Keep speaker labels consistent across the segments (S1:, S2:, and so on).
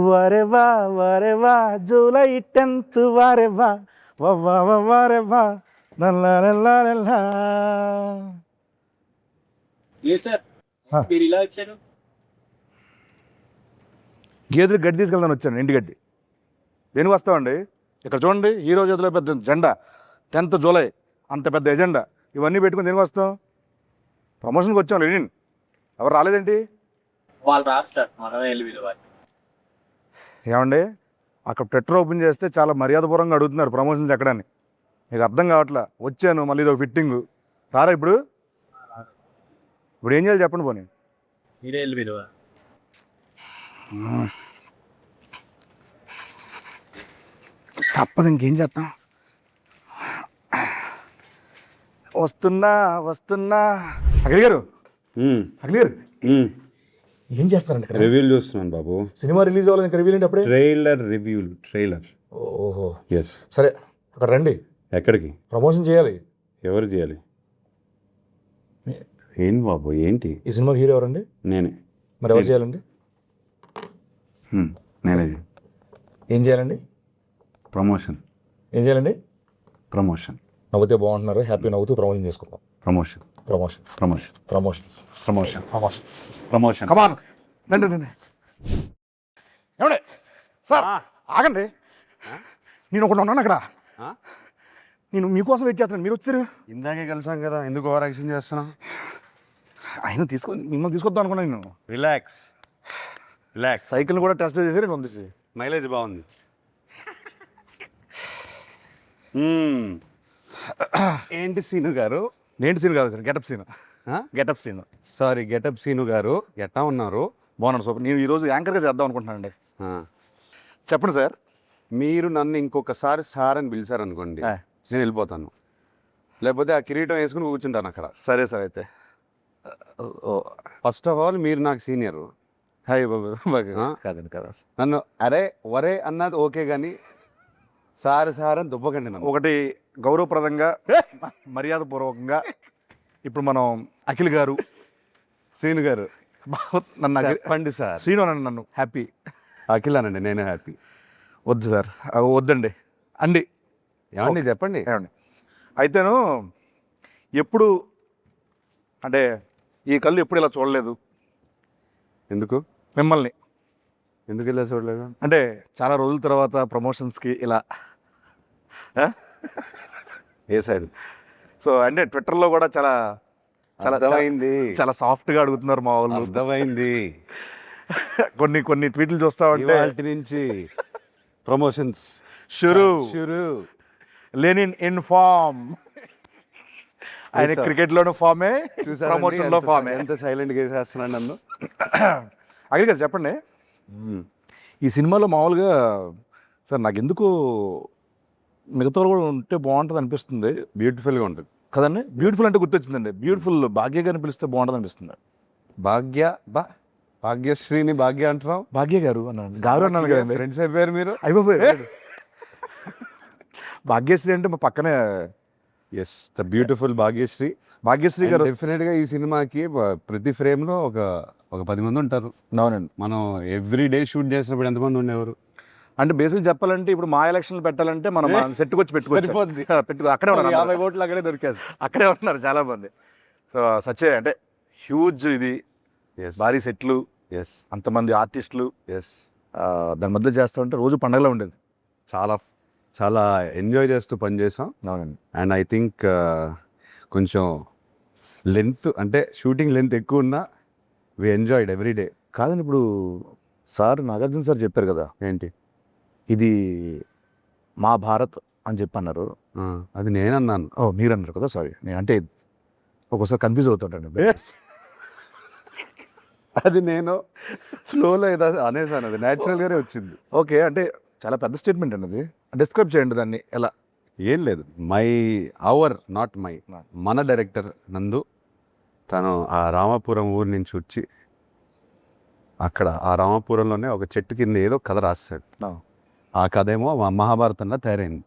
S1: వారే వా July 10th వారే వా వారే వా నల్లా.
S2: సార్ మీరు ఇలా వచ్చారు.
S1: గేదెలు గడ్డి తీసుకెళ్దాను వచ్చాను, ఇంటి గడ్డి. దేనికి వస్తామండి? ఇక్కడ చూడండి, ఈ రోజు చేతిలో పెద్ద జెండా, 10th జూలై అంత పెద్ద ఎజెండా, ఇవన్నీ పెట్టుకుని దేనికి వస్తాం? ప్రమోషన్కి వచ్చాం. లెనిన్ ఎవరు రాలేదేంటి?
S2: వాళ్ళు రాదు సార్, మనమే వెళ్ళి పిలవాలి.
S1: ఏమండి, అక్కడ ట్విట్టర్ ఓపెన్ చేస్తే చాలా మర్యాదపూర్వంగా అడుగుతున్నారు ప్రమోషన్స్ ఎక్కడని. మీకు అర్థం కావట్లా. వచ్చాను, మళ్ళీ ఇది ఒక ఫిట్టింగు. రారా ఇప్పుడు? ఇప్పుడు ఏం చేయాలి చెప్పండి పోనీ.
S2: మీరే వెళ్ళి పిలవాలి.
S1: తప్పదు, ఇంకేం చేస్తాం. వస్తున్నా అఖిల్ గారు. అఖిల్ గారు ఏం చేస్తారండి?
S3: రివ్యూలు చూస్తున్నాను బాబు.
S1: సినిమా రిలీజ్ అవ్వాలి, ఇంకా రివ్యూ ఏంటి అప్పుడే?
S3: ట్రైలర్.
S1: ఓహో
S3: ఎస్.
S1: సరే, అక్కడ రండి.
S3: ఎక్కడికి?
S1: ప్రమోషన్ చేయాలి.
S3: ఎవరు చేయాలి? ఏంటి బాబు, ఏంటి?
S1: ఈ సినిమా హీరో ఎవరండి?
S3: నేనే.
S1: మరి ఎవరు చేయాలండి?
S3: నేనే.
S1: ఏం చేయాలండి?
S3: ప్రమోషన్.
S1: ఏం చేయాలండి?
S3: ప్రమోషన్.
S1: నవ్వుతే బాగుంటున్నారు, హ్యాపీ నవ్వుతూ ప్రమోషన్ చేసుకుందాం.
S3: ప్రమోషన్.
S1: కమాన్ రండి. ఏమండి సార్, ఆగండి. నేను ఒకటి ఉన్నాను అక్కడ. నేను మీకోసం వెయిట్ చేస్తున్నాను, మీరు వచ్చారు.
S3: ఇందాకే కలిసాం కదా, ఎందుకు ఓవర్ యాక్షన్ చేస్తున్నావు?
S1: ఆయన మిమ్మల్ని తీసుకొద్దాం అనుకున్నాను నేను.
S3: రిలాక్స్.
S1: సైకిల్ కూడా టెస్ట్ చేసి పంపిస్తే
S3: మైలేజ్ బాగుంది. ఏంటి సీను గారు?
S1: ఏంటి సీన్ కాదు sir, getup scene.
S3: Sorry, getup Seenu గారు. ఎట్టా ఉన్నారు?
S1: బాగున్నాను సూపర్. నేను ఈరోజు యాంకర్గా చేద్దాం అనుకుంటున్నానండి. చెప్పండి సార్.
S3: మీరు నన్ను ఇంకొకసారి సార్ అని పిలిచారనుకోండి, నేను వెళ్ళిపోతాను. లేకపోతే ఆ కిరీటం వేసుకుని కూర్చుంటాను అక్కడ.
S1: సరే సార్. అయితే
S3: ఫస్ట్ ఆఫ్ ఆల్ మీరు నాకు సీనియర్.
S1: హాయ్ బాబు. కాదండి కదా,
S3: నన్ను అరే వరే అన్నది ఓకే, కానీ సార్ అని దుబ్బకండి నన్ను.
S1: ఒకటి గౌరవప్రదంగా మర్యాదపూర్వకంగా ఇప్పుడు మనం అఖిల్ గారు,
S3: శ్రీను గారు
S1: నన్ను
S3: చెప్పండి సార్.
S1: శ్రీను అనండి, నన్ను హ్యాపీ.
S3: అఖిల్ అనండి, నేను హ్యాపీ.
S1: వద్దు సార్, వద్దండి అండి.
S3: ఏమండి చెప్పండి.
S1: ఏమండి అయితేను ఎప్పుడు అంటే ఈ కళ్ళు ఎప్పుడు ఇలా చూడలేదు.
S3: ఎందుకు
S1: మిమ్మల్ని
S3: ఎందుకు ఇలా చూడలేదు
S1: అంటే చాలా రోజుల తర్వాత ప్రమోషన్స్కి ఇలా
S3: ఏ సైడ్.
S1: సో అంటే ట్విట్టర్లో కూడా చాలా
S3: అర్థమైంది,
S1: చాలా సాఫ్ట్గా అడుగుతున్నారు మా వాళ్ళు.
S3: అర్థమైంది.
S1: కొన్ని ట్వీట్లు చూస్తా ఉంటే
S3: వాటి నుంచి ప్రమోషన్స్
S1: షురు లెనిన్ ఇన్ ఫామ్. ఆయన క్రికెట్లోనూ ఫామే, ప్రమోషన్లో ఫామే.
S3: ఎంత సైలెంట్గా వేసేస్తున్నాను నన్ను.
S1: అఖిల్ గారు చెప్పండి, ఈ సినిమాలో మామూలుగా సార్ నాకు ఎందుకు మిగతా కూడా ఉంటే బాగుంటుంది అనిపిస్తుంది.
S3: బ్యూటిఫుల్గా ఉంటుంది
S1: కదండి. బ్యూటిఫుల్ అంటే గుర్తొచ్చిందండి, బ్యూటిఫుల్ భాగ్య గారిని పిలిస్తే బాగుంటుంది అనిపిస్తుంది.
S3: భాగ్యశ్రీని భాగ్య అంటున్నావు?
S1: భాగ్య గారు అన్నాను, గారు అన్నాను కదండి.
S3: ఫ్రెండ్స్ అయిపోయారు మీరు.
S1: అయిపోయారు. భాగ్యశ్రీ అంటే మా పక్కనే.
S3: ఎస్, ద బ్యూటిఫుల్ భాగ్యశ్రీ గారు. డెఫినెట్గా ఈ సినిమాకి ప్రతి ఫ్రేమ్లో ఒక 10 మంది ఉంటారు.
S1: అవునండి.
S3: మనం ఎవ్రీ డే షూట్ చేసినప్పుడు ఎంతమంది ఉండేవారు?
S1: అంటే బేసిక్ చెప్పాలంటే ఇప్పుడు మా ఎలక్షన్లు పెట్టాలంటే మనం సెట్కి వచ్చి పెట్టుకో అక్కడే ఉన్నారు.
S3: 50 ఓట్లు అక్కడే దొరికారు,
S1: అక్కడే ఉన్నారు చాలా మంది. సో సచ్చే అంటే హ్యూజ్ ఇది, భారీ సెట్లు, అంతమంది ఆర్టిస్టులు, దాని మధ్య చేస్తూ ఉంటే రోజు పండగలా ఉండేది.
S3: చాలా ఎంజాయ్ చేస్తూ పనిచేసాం.
S1: అవునండి.
S3: అండ్ ఐ థింక్ కొంచెం లెంత్ అంటే షూటింగ్ లెంత్ ఎక్కువ ఉన్నా వి ఎంజాయ్డ్ ఎవ్రీ డే.
S1: కాదండి, ఇప్పుడు సార్ నాగార్జున సార్ చెప్పారు కదా,
S3: ఏంటి
S1: ఇది మా భారత్ అని చెప్పి అన్నారు.
S3: అది నేనన్నాను.
S1: మీరు అన్నారు కదా, సారీ. నేను అంటే ఒక్కోసారి కన్ఫ్యూజ్ అవుతుంటాను.
S3: అది నేను ఫ్లోలో ఏదో అనేసాను, అది న్యాచురల్గానే వచ్చింది.
S1: ఓకే, అంటే చాలా పెద్ద స్టేట్మెంట్ అండి అది. డిస్క్రైబ్ చేయండి దాన్ని ఎలా.
S3: ఏం లేదు, నాట్ మై మన డైరెక్టర్ నందు తను ఆ రామాపురం ఊరి నుంచి వచ్చి అక్కడ ఆ రామాపురంలోనే ఒక చెట్టు కింద ఏదో కథ రాస్తాడు. ఆ కథ ఏమో మహాభారతంలో తయారైంది.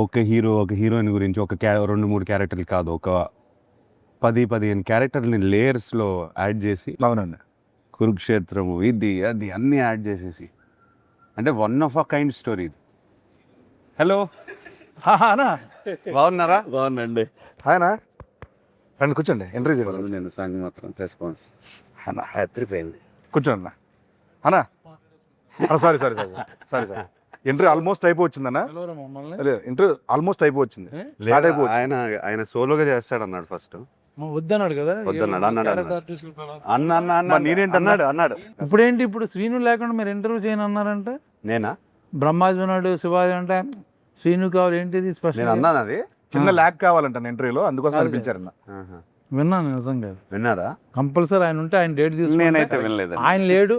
S3: ఒక హీరోయిన్ గురించి 2-3 క్యారెక్టర్లు కాదు, ఒక 10-15 క్యారెక్టర్ని లేయర్స్లో యాడ్ చేసి,
S1: అవునండి,
S3: కురుక్షేత్రము ఇది అది అన్నీ యాడ్ చేసేసి అంటే one of a kind story ఇది. హలో,
S1: అన్నా
S3: బాగున్నారా?
S2: బాగుందండి.
S1: హాయనా రండి కూర్చోండి. ఎంట్రీ చేయండి.
S3: నేను సాంగ్ మాత్రం రెస్పాన్స్
S1: అన్నా
S3: హెత్రిపోయింది.
S1: కూర్చోండి అన్నా. Sorry sorry sorry sorry sir, entry almost అయిపోవచ్చిందన్నా. లేదు, ఎంట్రీ ఆల్మోస్ట్ అయిపోవచ్చింది, స్టార్ట్ అయిపోవచ్చు.
S3: ఆయన సోలోగా చేస్తాడు అన్నాడు ఫస్ట్.
S4: వద్దన్నాడు కదా.
S3: వద్దన్నాడు, అన్నాడు అన్న అన్న అన్న
S1: మరి నేనేంటి
S3: అన్నాడు.
S4: ఇప్పుడేంటి ఇప్పుడు శ్రీను లేకుండా మీరు ఇంటర్వ్యూ చేయను అన్నారంటే,
S3: నేనా?
S4: బ్రహ్మాజీ ఉన్నాడు, శివాజీ అంటే శ్రీను కావాలి ఏంటిది
S3: నేను
S4: స్పెషల్?
S3: అన్నాను అది.
S1: చిన్న ల్యాక్ కావాలంట ఇంటర్వ్యూలో, అందుకోసం అని పిలిచారన్న.
S3: ఆహా.
S4: విన్నాను నిజంగా.
S3: విన్నారా?
S4: కంపల్సరీ ఆయన ఉంటే ఆయన డేట్ తీసుకుంటే.
S3: నేనైతే వినలేదు.
S4: ఆయన లేడు,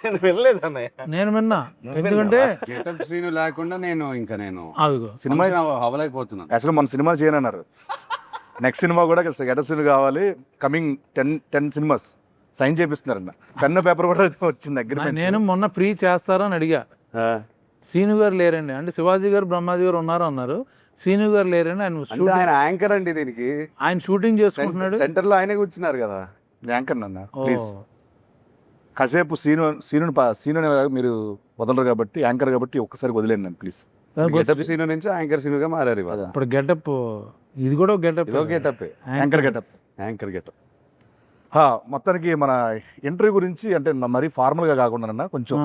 S2: నేను వెళ్ళలేదు అన్నయ్య.
S4: నేను విన్నా. ఎందుకంటే
S3: గెటప్ శ్రీను లేకుండా నేను
S4: అదిగో
S1: సినిమా
S3: అవలైపోతున్నాను.
S1: యాక్చువల్లీ మన సినిమా చేయనన్నారు. నెక్స్ట్ సినిమా కూడా గెటప్ సీన్ కావాలి, కమింగ్ 10 సినిమాస్ సైన్ చేపిస్తున్నారన్న. పెన్ను పేపర్ కూడా వచ్చింది దగ్గర.
S4: నేను మొన్న ఫ్రీ చేస్తారని అడిగా. శ్రీను గారు లేరండి అంటే, శివాజీ గారు బ్రహ్మాజీ గారు ఉన్నారు అన్నారు. శ్రీను గారు లేరండి,
S3: ఆయన యాంకర్ అండి దీనికి.
S4: ఆయన షూటింగ్ చేసుకుంటున్నాడు.
S3: సెంటర్ లో ఆయనే కూర్చున్నారు కదా.
S1: యాంకర్ అన్న ప్లీజ్ కాసేపు సీను మీరు వదలరు కాబట్టి, యాంకర్ కాబట్టి ఒక్కసారి వదిలేండి నన్ను ప్లీజ్.
S3: గెటప్ సీను నుంచి యాంకర్ సీనుగా మారారు ఇవాళ.
S4: ఇప్పుడు గెటప్ ఇది కూడా గెటప్,
S3: ఇదో getup,
S1: anchor getup.
S3: Anchor getup.
S1: మొత్తానికి మన ఇంటర్వ్యూ గురించి అంటే మరీ ఫార్మల్గా కాకుండా కొంచెం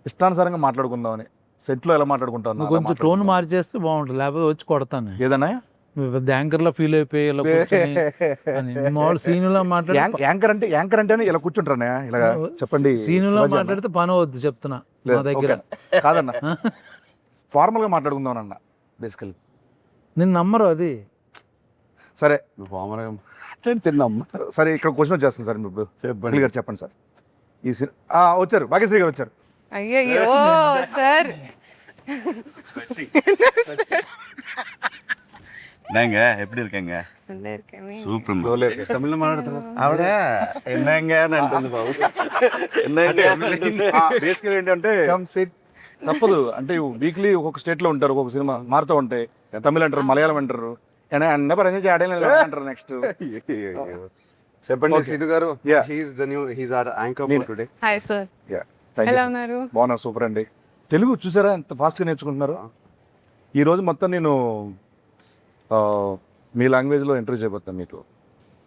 S1: ఇష్టానుసారంగా మాట్లాడుకుందామని. సెట్లో ఎలా మాట్లాడుకుంటాను
S4: కొంచెం టోన్ మార్చేస్తే బాగుంటుంది, లేకపోతే వచ్చి కొడతాను.
S1: ఏదన్నా
S4: పెద్ద యాంకర్ లా ఫీల్ అయిపోయి ఇలా కూర్చొని అని మామూలు సీనులా మాట్లాడి,
S1: యాంకర్ అంటేనే ఇలా కూర్చుంటారా ఇలా చెప్పండి.
S4: సీనులా మాట్లాడితే పని అవద్దు చెప్తున్నా నా దగ్గర.
S1: కాదన్న, ఫార్మల్ గా మాట్లాడుకుందాం అన్న బేసికల్.
S4: నేను నమ్మరు అది.
S1: సరే
S3: తిన్నాం.
S1: సరే, ఇక్కడ క్వశ్చన్ వచ్చేస్తుంది సార్. ఇప్పుడు చెప్పండి గారు, చెప్పండి సార్. ఈ వచ్చారు, భాగ్యశ్రీ గారు వచ్చారు.
S5: ஐயோ சார்
S6: என்னங்க எப்படி இருக்கீங்க?
S5: நல்லா இருக்கேன்.
S6: சூப்பர்.
S3: తమిళ మాట్లాడుతున్నా
S6: ఆవిడ என்னங்க అంటుంది బాబు.
S1: బేసికల్ ఏంటంటే తప్పదు అంటే వీక్లీ ఒక్కొక్క స్టేట్ లో ఉంటారు, ఒక్కొక్క సినిమా మారుతూ ఉంటాయి. తమిళ అంటారు, మలయాళం అంటారు, అంటారు. నెక్స్ట్
S3: చెప్పండి సీను గారు.
S1: Yeah.
S3: He's our anchor for today.
S5: Hi sir, ఎలా ఉన్నారు?
S1: బాగున్నా, సూపర్ అండి. తెలుగు చూసారా ఎంత ఫాస్ట్గా నేర్చుకుంటున్నారు? ఈరోజు మొత్తం నేను మీ లాంగ్వేజ్లో ఇంటర్వ్యూ చేయబోతాను. మీకు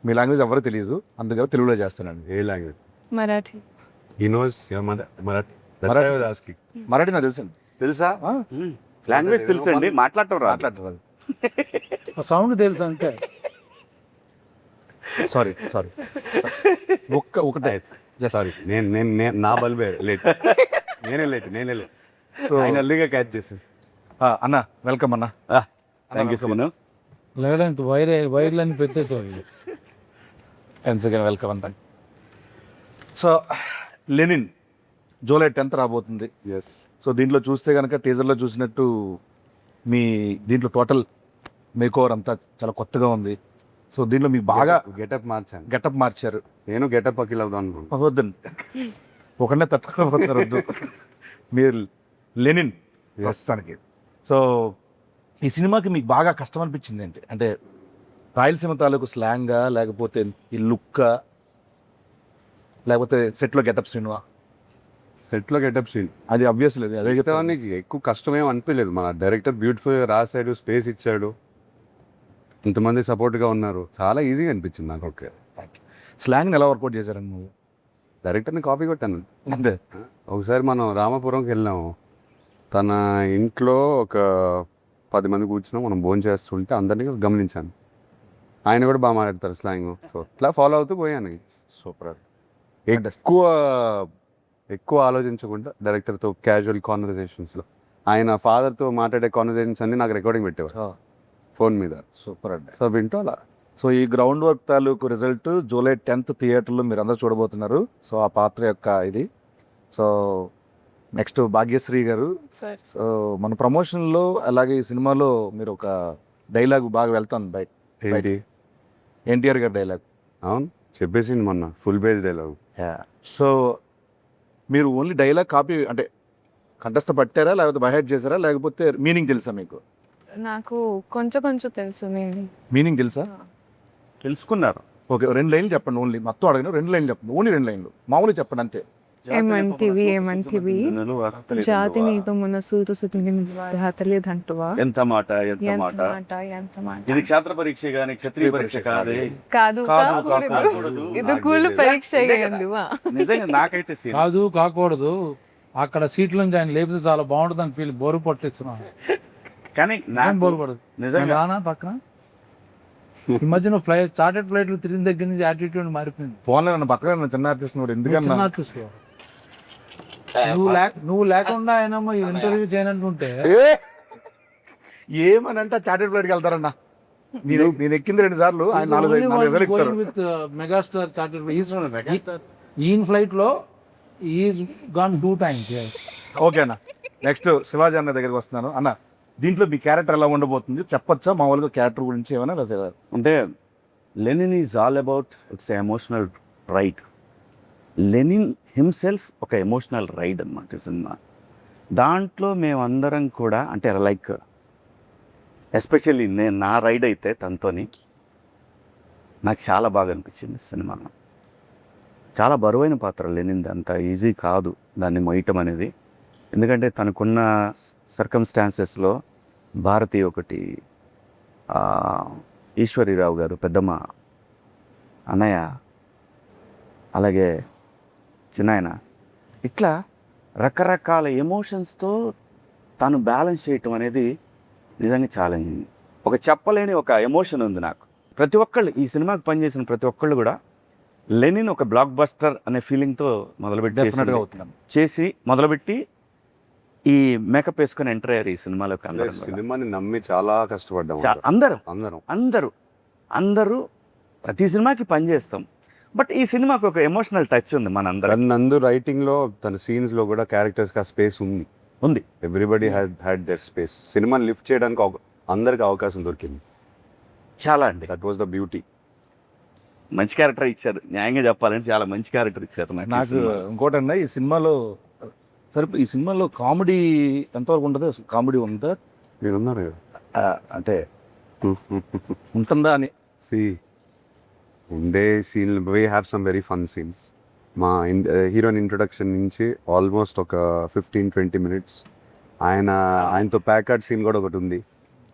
S1: మీ లాంగ్వేజ్ ఎవరో తెలియదు, అందుకే తెలుగులో చేస్తానండి.
S3: ఏ language?
S5: Marathi.
S3: He knows your mother Marathi.
S1: Marathi నాకు తెలుసండి.
S3: తెలుసా?
S6: లాంగ్వేజ్ తెలుసండి, మాట్లాడటం రాదు.
S1: మాట్లాడరు.
S4: సౌండ్ తెలుసు అంతే.
S1: సారీ ఒకటే
S3: సారీ, నేను నా బల్బే లేట్. నేనే లేట్. సో ఆయన అల్లిగా క్యాచ్ చేసింది.
S1: అన్న వెల్కమ్ అన్న.
S6: Thank you Seenu.
S4: లేదంటే వైర్లని పెట్టేది.
S1: వెల్కమ్ అంత. సో లెనిన్ జూలై 10th రాబోతుంది.
S3: ఎస్.
S1: సో దీంట్లో చూస్తే కనుక టీజర్లో చూసినట్టు మీ దీంట్లో టోటల్ మేకోవర్ అంతా చాలా కొత్తగా ఉంది. సో దీంట్లో మీకు బాగా
S3: గెటప్ మార్చాను.
S1: గెటప్ మార్చారు.
S3: నేను గెటప్ అఖిల్ అవుదాం అనుకుంటున్నాను.
S1: వద్దండి, ఒకనే తట్టుకోకపోతారు, వద్దు. మీరు లెనిన్ ప్రస్తుతానికి. సో ఈ సినిమాకి మీకు బాగా కష్టం అనిపించింది ఏంటి? అంటే రాయలసీమ తాలూకు స్లాంగా, లేకపోతే ఈ లుక్కా, లేకపోతే సెట్లో గెటప్ సినిమా?
S3: సెట్లో గెటప్ సీన్
S1: అది అబ్వియస్ లేదు, అదే చెప్తాను.
S3: ఎక్కువ కష్టమేం అనిపించలేదు. మన డైరెక్టర్ బ్యూటిఫుల్గా రాశాడు, స్పేస్ ఇచ్చాడు, ఇంతమంది సపోర్ట్గా ఉన్నారు. చాలా ఈజీగా అనిపించింది నాకు. ఓకే,
S1: స్లాంగ్ని ఎలా వర్కౌట్ చేశారండి నువ్వు?
S3: డైరెక్టర్ని కాపీ కొట్టాను
S1: అంతే.
S3: ఒకసారి మనం రామాపురంకి వెళ్ళాము. తన ఇంట్లో ఒక 10 మంది కూర్చున్నాం, మనం భోజనం చేస్తుంటే అందరినీ గమనించాను. ఆయన కూడా బాగా మాట్లాడతారు స్లాంగ్. సో ఇట్లా ఫాలో అవుతూ పోయాను.
S1: సూపర్.
S3: ఎక్కువ ఆలోచించకుండా డైరెక్టర్తో క్యాజువల్ కాన్వర్జేషన్స్లో ఆయన ఫాదర్తో మాట్లాడే కాన్వర్జేషన్స్ అన్ని నాకు రికార్డింగ్ పెట్టేవారు ఫోన్ మీద.
S1: సూపర్ అండి.
S3: సో వింటూ అలా.
S1: సో ఈ గ్రౌండ్ వర్క్ తాలూకు రిజల్ట్ జూలై 10th థియేటర్లో మీరు అందరూ చూడబోతున్నారు. సో ఆ పాత్ర యొక్క ఇది. సో నెక్స్ట్ భాగ్యశ్రీ గారు. సో మన ప్రమోషన్లో అలాగే ఈ సినిమాలో మీరు ఒక డైలాగ్ బాగా వెళ్తాను బయట. ఎన్టీఆర్ గారి డైలాగ్.
S3: అవును, చెప్పేసింది మొన్న ఫుల్ పేజ్ డైలాగ్.
S1: సో మీరు ఓన్లీ డైలాగ్ కాపీ అంటే కంఠస్థ పట్టారా, లేకపోతే బైహెడ్ చేశారా, లేకపోతే మీనింగ్ తెలుసా మీకు?
S5: నాకు కొంచెం తెలుసు.
S1: మీనింగ్ తెలుసా?
S6: తెలుసుకున్నారు.
S1: ఓకే, 2 లైన్లు చెప్పండి. ఓన్లీ మొత్తం అడగను, 2 లైన్లు చెప్పండి. ఓన్లీ 2 లైన్లు మామూలు చెప్పండి అంతే.
S5: ఏమంటివి ఏమంటివి జాతి నీతో మొన్న సూతు సుతిని తెలియదంటువా
S6: ఎంత మాట ఎంత
S5: ఎంత
S6: మాట
S5: మాట ఎంత మాట
S6: ఇది క్షేత్ర పరీక్ష గాని క్షత్రియ పరీక్ష కాదే.
S5: కాదు
S6: కాకూడదు.
S5: ఇది కూలు పరీక్ష అయ్యండివా
S6: నిజంగా నాకైతే సీన్
S4: కాదు కాకూడదు అక్కడ సీట్ల నుంచి ఆయన లేపితే చాలా బాగుంటుందని ఫీల్ బోరు పట్టిస్తున్నాను.
S6: కానీ
S4: ఏం
S6: నాకు
S4: బోరు పడదు
S6: నిజంగా
S4: నేను రానా పక్కన ఈ మధ్యన ఫ్లైట్ చార్టెడ్ ఫ్లైట్లు తిరిగిన దగ్గర నుంచి యాటిట్యూడ్ మారిపోయింది.
S1: ఫోన్లో నన్ను బతకలేను చిన్న ఆర్టిస్ట్ కూడా ఎందుకన్నా
S4: చిన్న artist గా. నువ్వు లేకుండా ఆయన ఇంటర్వ్యూ చేయనంటుంటే
S1: ఏమనంటే చార్టెడ్ ఫ్లైట్కి వెళ్తారన్నా. నేను ఎక్కింది 2 సార్లు, ఆయన 4 సార్లు ఎక్కుతారు.
S4: విత్ మెగాస్టార్ చార్టెడ్ ఈయన ఫ్లైట్ లో ఈ గాన్ 2 times.
S1: ఓకే అన్న, నెక్స్ట్ శివాజీ అన్న దగ్గరికి వస్తున్నాను. అన్న, దీంట్లో మీ క్యారెక్టర్ ఎలా ఉండబోతుంది చెప్పొచ్చా? మామూలుగా క్యారెక్టర్ గురించి ఏమైనా లేదా?
S6: అంటే Lenin is all about its emotional ride. Lenin himself ఒక ఎమోషనల్ రైడ్ అనమాట సినిమా. దాంట్లో మేమందరం కూడా అంటే లైక్ ఎస్పెషల్లీ నేను నా రైడ్ అయితే తనతోని నాకు చాలా బాగా అనిపించింది సినిమా. చాలా బరువైన పాత్ర లెనిన్ది, అంత ఈజీ కాదు దాన్ని మొయ్యటం అనేది. ఎందుకంటే తనకున్న సర్కమ్స్టాన్సెస్లో భారతి ఒకటి, ఈశ్వరీరావు గారు పెద్దమ్మ, అన్నయ్య, అలాగే చిన్నాయన, ఇట్లా రకరకాల ఎమోషన్స్తో తను బ్యాలెన్స్ చేయటం అనేది నిజంగా ఛాలెంజింగ్. ఒక చెప్పలేని ఒక ఎమోషన్ ఉంది నాకు. ప్రతి ఒక్కళ్ళు ఈ సినిమాకి పనిచేసిన ప్రతి ఒక్కళ్ళు కూడా లెనిన్ ఒక బ్లాక్ బస్టర్ అనే ఫీలింగ్తో
S1: డెఫినెట్గా అవుతున్నాను.
S6: చేసి మొదలుపెట్టి ఈ మేకప్ వేసుకొని ఎంటర్ అయ్యారు ఈ సినిమాలోకి అందరూ.
S3: సినిమాని నమ్మి చాలా కష్టపడ్డాం
S6: అందరూ
S3: అందరం.
S6: అందరూ అందరూ ప్రతి సినిమాకి పనిచేస్తాం. బట్ ఈ సినిమాకి ఒక ఎమోషనల్ టచ్ ఉంది మనందరం.
S3: నందు రైటింగ్ లో తన సీన్స్ లో కూడా క్యారెక్టర్స్ కి ఆ స్పేస్ ఉంది. Everybody had there space. సినిమాని లిఫ్ట్ చేయడానికి అందరికి అవకాశం దొరికింది.
S6: చాలా అండి,
S3: దట్ వాస్ ద బ్యూటీ.
S6: మంచి క్యారెక్టర్ ఇచ్చారు. న్యాయంగా చెప్పాలంటే చాలా మంచి క్యారెక్టర్ ఇచ్చారు
S1: నాకు ఇంకోటన్నా, ఈ సినిమాలో కామెడీ ఎంతవరకు ఉంటుందో? కామెడీ ఉందా?
S3: మీరున్నారు
S1: అంటే ఉంటుందా అని.
S3: ఉండే scene we have some very fun scenes. మా హీరోయిన్ ఇంట్రొడక్షన్ నుంచి ఆల్మోస్ట్ ఒక 15-20 minutes ఆయనతో ప్యాకర్డ్ సీన్ కూడా ఒకటి ఉంది.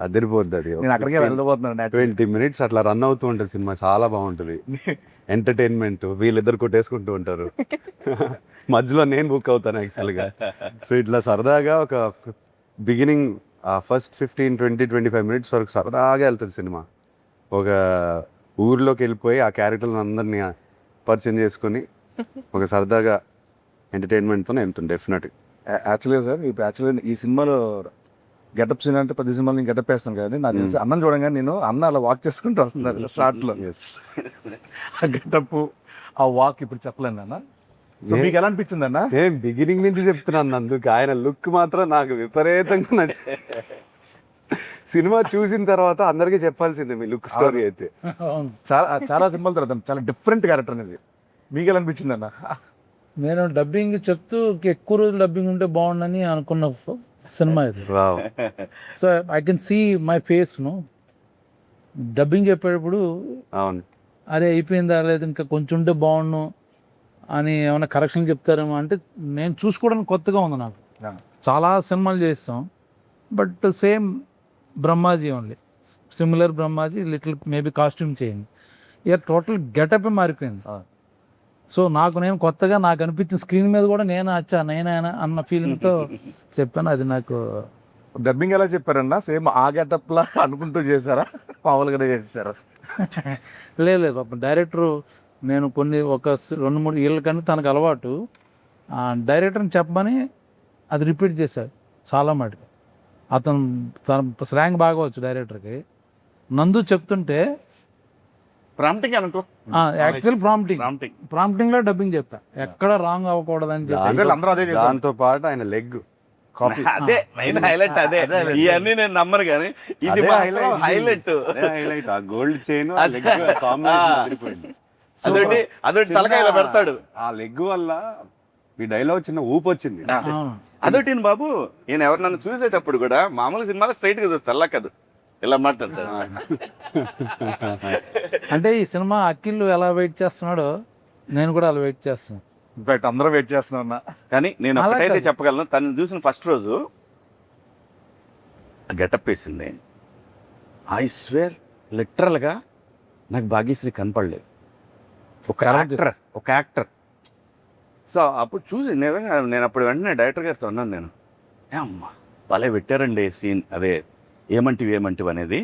S3: అదిరిపోద్ది అది.
S1: నేను అక్కడికే వెళ్ళబోతున్నాను.
S3: 20 minutes అట్లా రన్ అవుతూ ఉంటుంది సినిమా. చాలా బాగుంటుంది. ఎంటర్టైన్మెంట్. వీళ్ళిద్దరు కొట్టేసుకుంటూ ఉంటారు. మధ్యలో నేను బుక్ అవుతాను యాక్చువల్గా. సో ఇట్లా సరదాగా ఒక బిగినింగ్ ఫస్ట్ 15-20-25 minutes వరకు సరదాగా వెళ్తుంది సినిమా. ఒక ఊర్లోకి వెళ్ళిపోయి ఆ క్యారెక్టర్లను అందరినీ పరిచయం చేసుకొని ఒక సరదాగా ఎంటర్టైన్మెంట్తోనే వెళ్తుంది డెఫినెట్గా.
S1: యాక్చువల్గా సార్, ఇప్పుడు ఈ సినిమాలో గెటప్ సీన్ అంటే 10 సినిమాలు నేను గెటప్ వేస్తాను కదండి. నాకు తెలిసి అన్నం చూడంగానే నేను అన్న అలా వాక్ చేసుకుంటూ వస్తున్నారు స్టార్ట్లో. ఆ గెటప్, ఆ వాక్ ఇప్పుడు చెప్పలేను అన్న. సో మీకు ఎలా అనిపించింది అన్న?
S3: నేను బిగినింగ్ నుంచి చెప్తున్నాను అందుకు. ఆయన లుక్ మాత్రం నాకు విపరీతంగా నచ్చింది. సినిమా చూసిన తర్వాత అందరికీ చెప్పాల్సిందే మీ లుక్ స్టోరీ అయితే.
S1: చాలా సినిమాల తర్వాత చాలా డిఫరెంట్ క్యారెక్టర్ అనేది. మీకు ఎలా అనిపించింది అన్న?
S4: నేను డబ్బింగ్ చెప్తూ ఎక్కువ రోజులు డబ్బింగ్ ఉంటే బాగుండని అనుకున్న సినిమా ఇది. So I can see my face. Dubbing చెప్పేటప్పుడు
S3: అవును,
S4: అరే అయిపోయిందా లేదు ఇంకా కొంచెం ఉంటే బాగుండు అని ఏమైనా కరెక్షన్ చెప్తారేమో అంటే నేను చూసుకోవడానికి కొత్తగా ఉంది నాకు. చాలా సినిమాలు చేస్తాం but same Brahmaji only, similar Brahmaji, little maybe costume చేయండి. ఇక టోటల్ గెటప్ మారిపోయింది. సో నేను కొత్తగా నాకు అనిపించిన స్క్రీన్ మీద కూడా నేనే అన్న ఫీలింగ్తో చెప్పాను. అది నాకు
S1: డబ్బింగ్ ఎలా చెప్పారన్నా? సేమ్ ఆ గెటప్లా అనుకుంటూ చేశారా, మామూలుగానే చేశారా?
S4: లేదు పాపం డైరెక్టరు, నేను ఒక 2-3 ఏళ్ళ కానీ తనకు అలవాటు డైరెక్టర్ని చెప్పమని అది రిపీట్ చేశాడు చాలా మటుకు. తన స్లాంగ్ బాగా వచ్చు డైరెక్టర్కి. నందు చెప్తుంటే
S6: ప్రాంప్టింగ్ అనుకో,
S4: యాక్చువల్ ప్రాంప్టింగ్లో డబ్బింగ్ చెప్పా, ఎక్కడ రాంగ్ అవ్వకూడదని చెప్పి.
S1: అందరూ అదే చేశారు.
S3: దాంతో పాటు ఆయన లెగ్
S1: కాపీ.
S6: అదే మెయిన్ హైలైట్. అదే ఇవన్నీ నేను నమ్మను కానీ ఇది హైలైట్.
S3: ఆ గోల్డ్ చైన్
S6: అదొకటి తలకాయలో పెడతాడు.
S3: ఆ లెగ్ వల్ల ఈ డైలాగ్ చిన్న ఊపు వచ్చింది.
S6: అదొకటి బాబు, నేను ఎవరు నన్ను చూసేటప్పుడు కూడా మామూలు సినిమాలో స్ట్రైట్ గా చూస్తాను, అలా కాదు ఇలా మాట్లాడతాడు.
S4: అంటే ఈ సినిమా అఖిల్ ఎలా వెయిట్ చేస్తున్నాడో నేను కూడా అలా వెయిట్ చేస్తున్నాను.
S1: ఇన్ఫాక్ట్ అందరం వెయిట్ చేస్తున్నాం అన్న.
S6: కానీ నేను
S4: అలా
S6: ఒకటైతే
S4: కాదు.
S6: చెప్పగలను, తను చూసిన ఫస్ట్ రోజు గెటప్ వేసింది. ఐ స్వేర్ లిటరల్గా నాకు భాగ్యశ్రీ కనపడలేదు. ఒక యాక్టర్. సో అప్పుడు చూసి నిజంగా నేను అప్పుడు వెంటనే డైరెక్టర్ గారితో అన్నాను, నేను అమ్మా భలే పెట్టారండి సీన్, అదే ఏమంటివి అనేది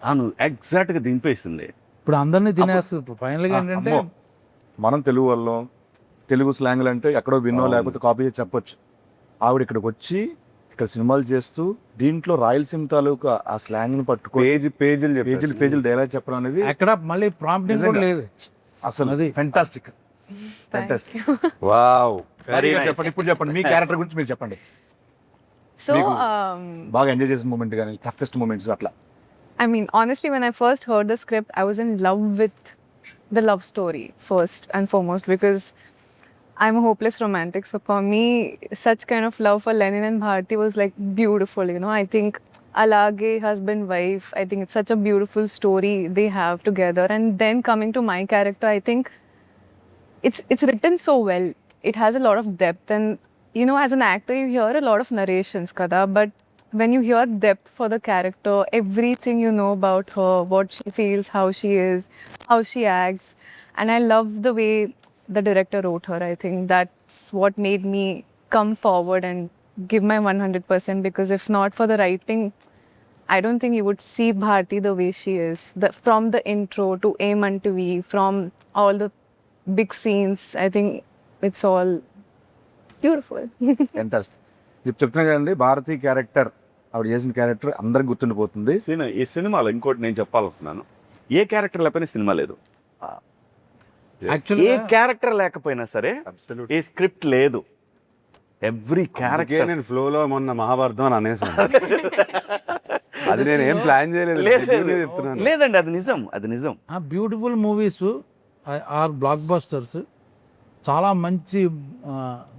S6: తాను ఎగ్జాక్ట్గా దింపేసింది.
S4: ఇప్పుడు అందరినీ తినేస్తుంది. ఇప్పుడు ఫైనల్గా ఏంటంటే
S1: అమ్మో. మనం తెలుగు వాళ్ళం, తెలుగు స్లాంగ్లు అంటే ఎక్కడో విన్నో లేకపోతే కాపీ చేసి చెప్పొచ్చు. ఆవిడ ఇక్కడికి వచ్చి ఇక్కడ సినిమాలు చేస్తూ దీంట్లో రాయలసీమ తాలూకా ఆ స్లాంగ్ని పట్టుకొని పేజీలు డైలాగ్ చెప్పడం అనేది
S4: ఎక్కడ మళ్ళీ ప్రాంప్టింగ్ కూడా లేదు
S1: అసలు
S4: అది.
S1: ఫెంటాస్టిక్.
S3: వావ్.
S1: చెప్పండి, ఇప్పుడు చెప్పండి మీ క్యారెక్టర్ గురించి మీరు చెప్పండి.
S5: సో
S1: బాగా ఎంజాయ్ చేసిన మూమెంట్ కానీ టఫెస్ట్ మూమెంట్స్ అట్లా.
S5: I mean, honestly, when I first heard the script, I was in love with the love story first and foremost because I'm a hopeless romantic. So for me, such kind of love for Lenin and Bharti was like beautiful. You know, I think alage husband wife. I think it's such a beautiful story they have together. And then coming to my character, I think it's written so well. It has a lot of depth, and you know, as an actor, you hear a lot of narrations, kada, but when you hear depth for the character, everything you know about her, what she feels, how she is, how she acts, and I love the way the director wrote her. I think that's what made me come forward and give my 100% because if not for the writing, I don't think you would see Bharti the way she is. From the intro to Aim Unto V, from all the big scenes, I think it's all beautiful.
S1: Fantastic. చెప్తున్నా కదండి, Bharati character ఆవిడ చేసిన character అందరికి గుర్తుండిపోతుంది.
S6: ఈ సినిమాలో ఇంకోటి నేను చెప్పాల్స్తున్నాను, ఏ క్యారెక్టర్ లేకపోయినా సినిమా లేదు.
S4: యాక్చువల్లీ
S6: ఏ క్యారెక్టర్ లేకపోయినా సరే ఏ స్క్రిప్ట్ లేదు. ఎవ్రీ క్యారెక్టర్
S3: నేను ఫ్లోలో మొన్న మహాభారతం అని అనేసాను. అది నేను ఏం ప్లాన్ చేయలేదు, చెప్తున్నాను.
S6: లేదండి, అది నిజం.
S4: Beautiful movies are blockbusters. చాలా మంచి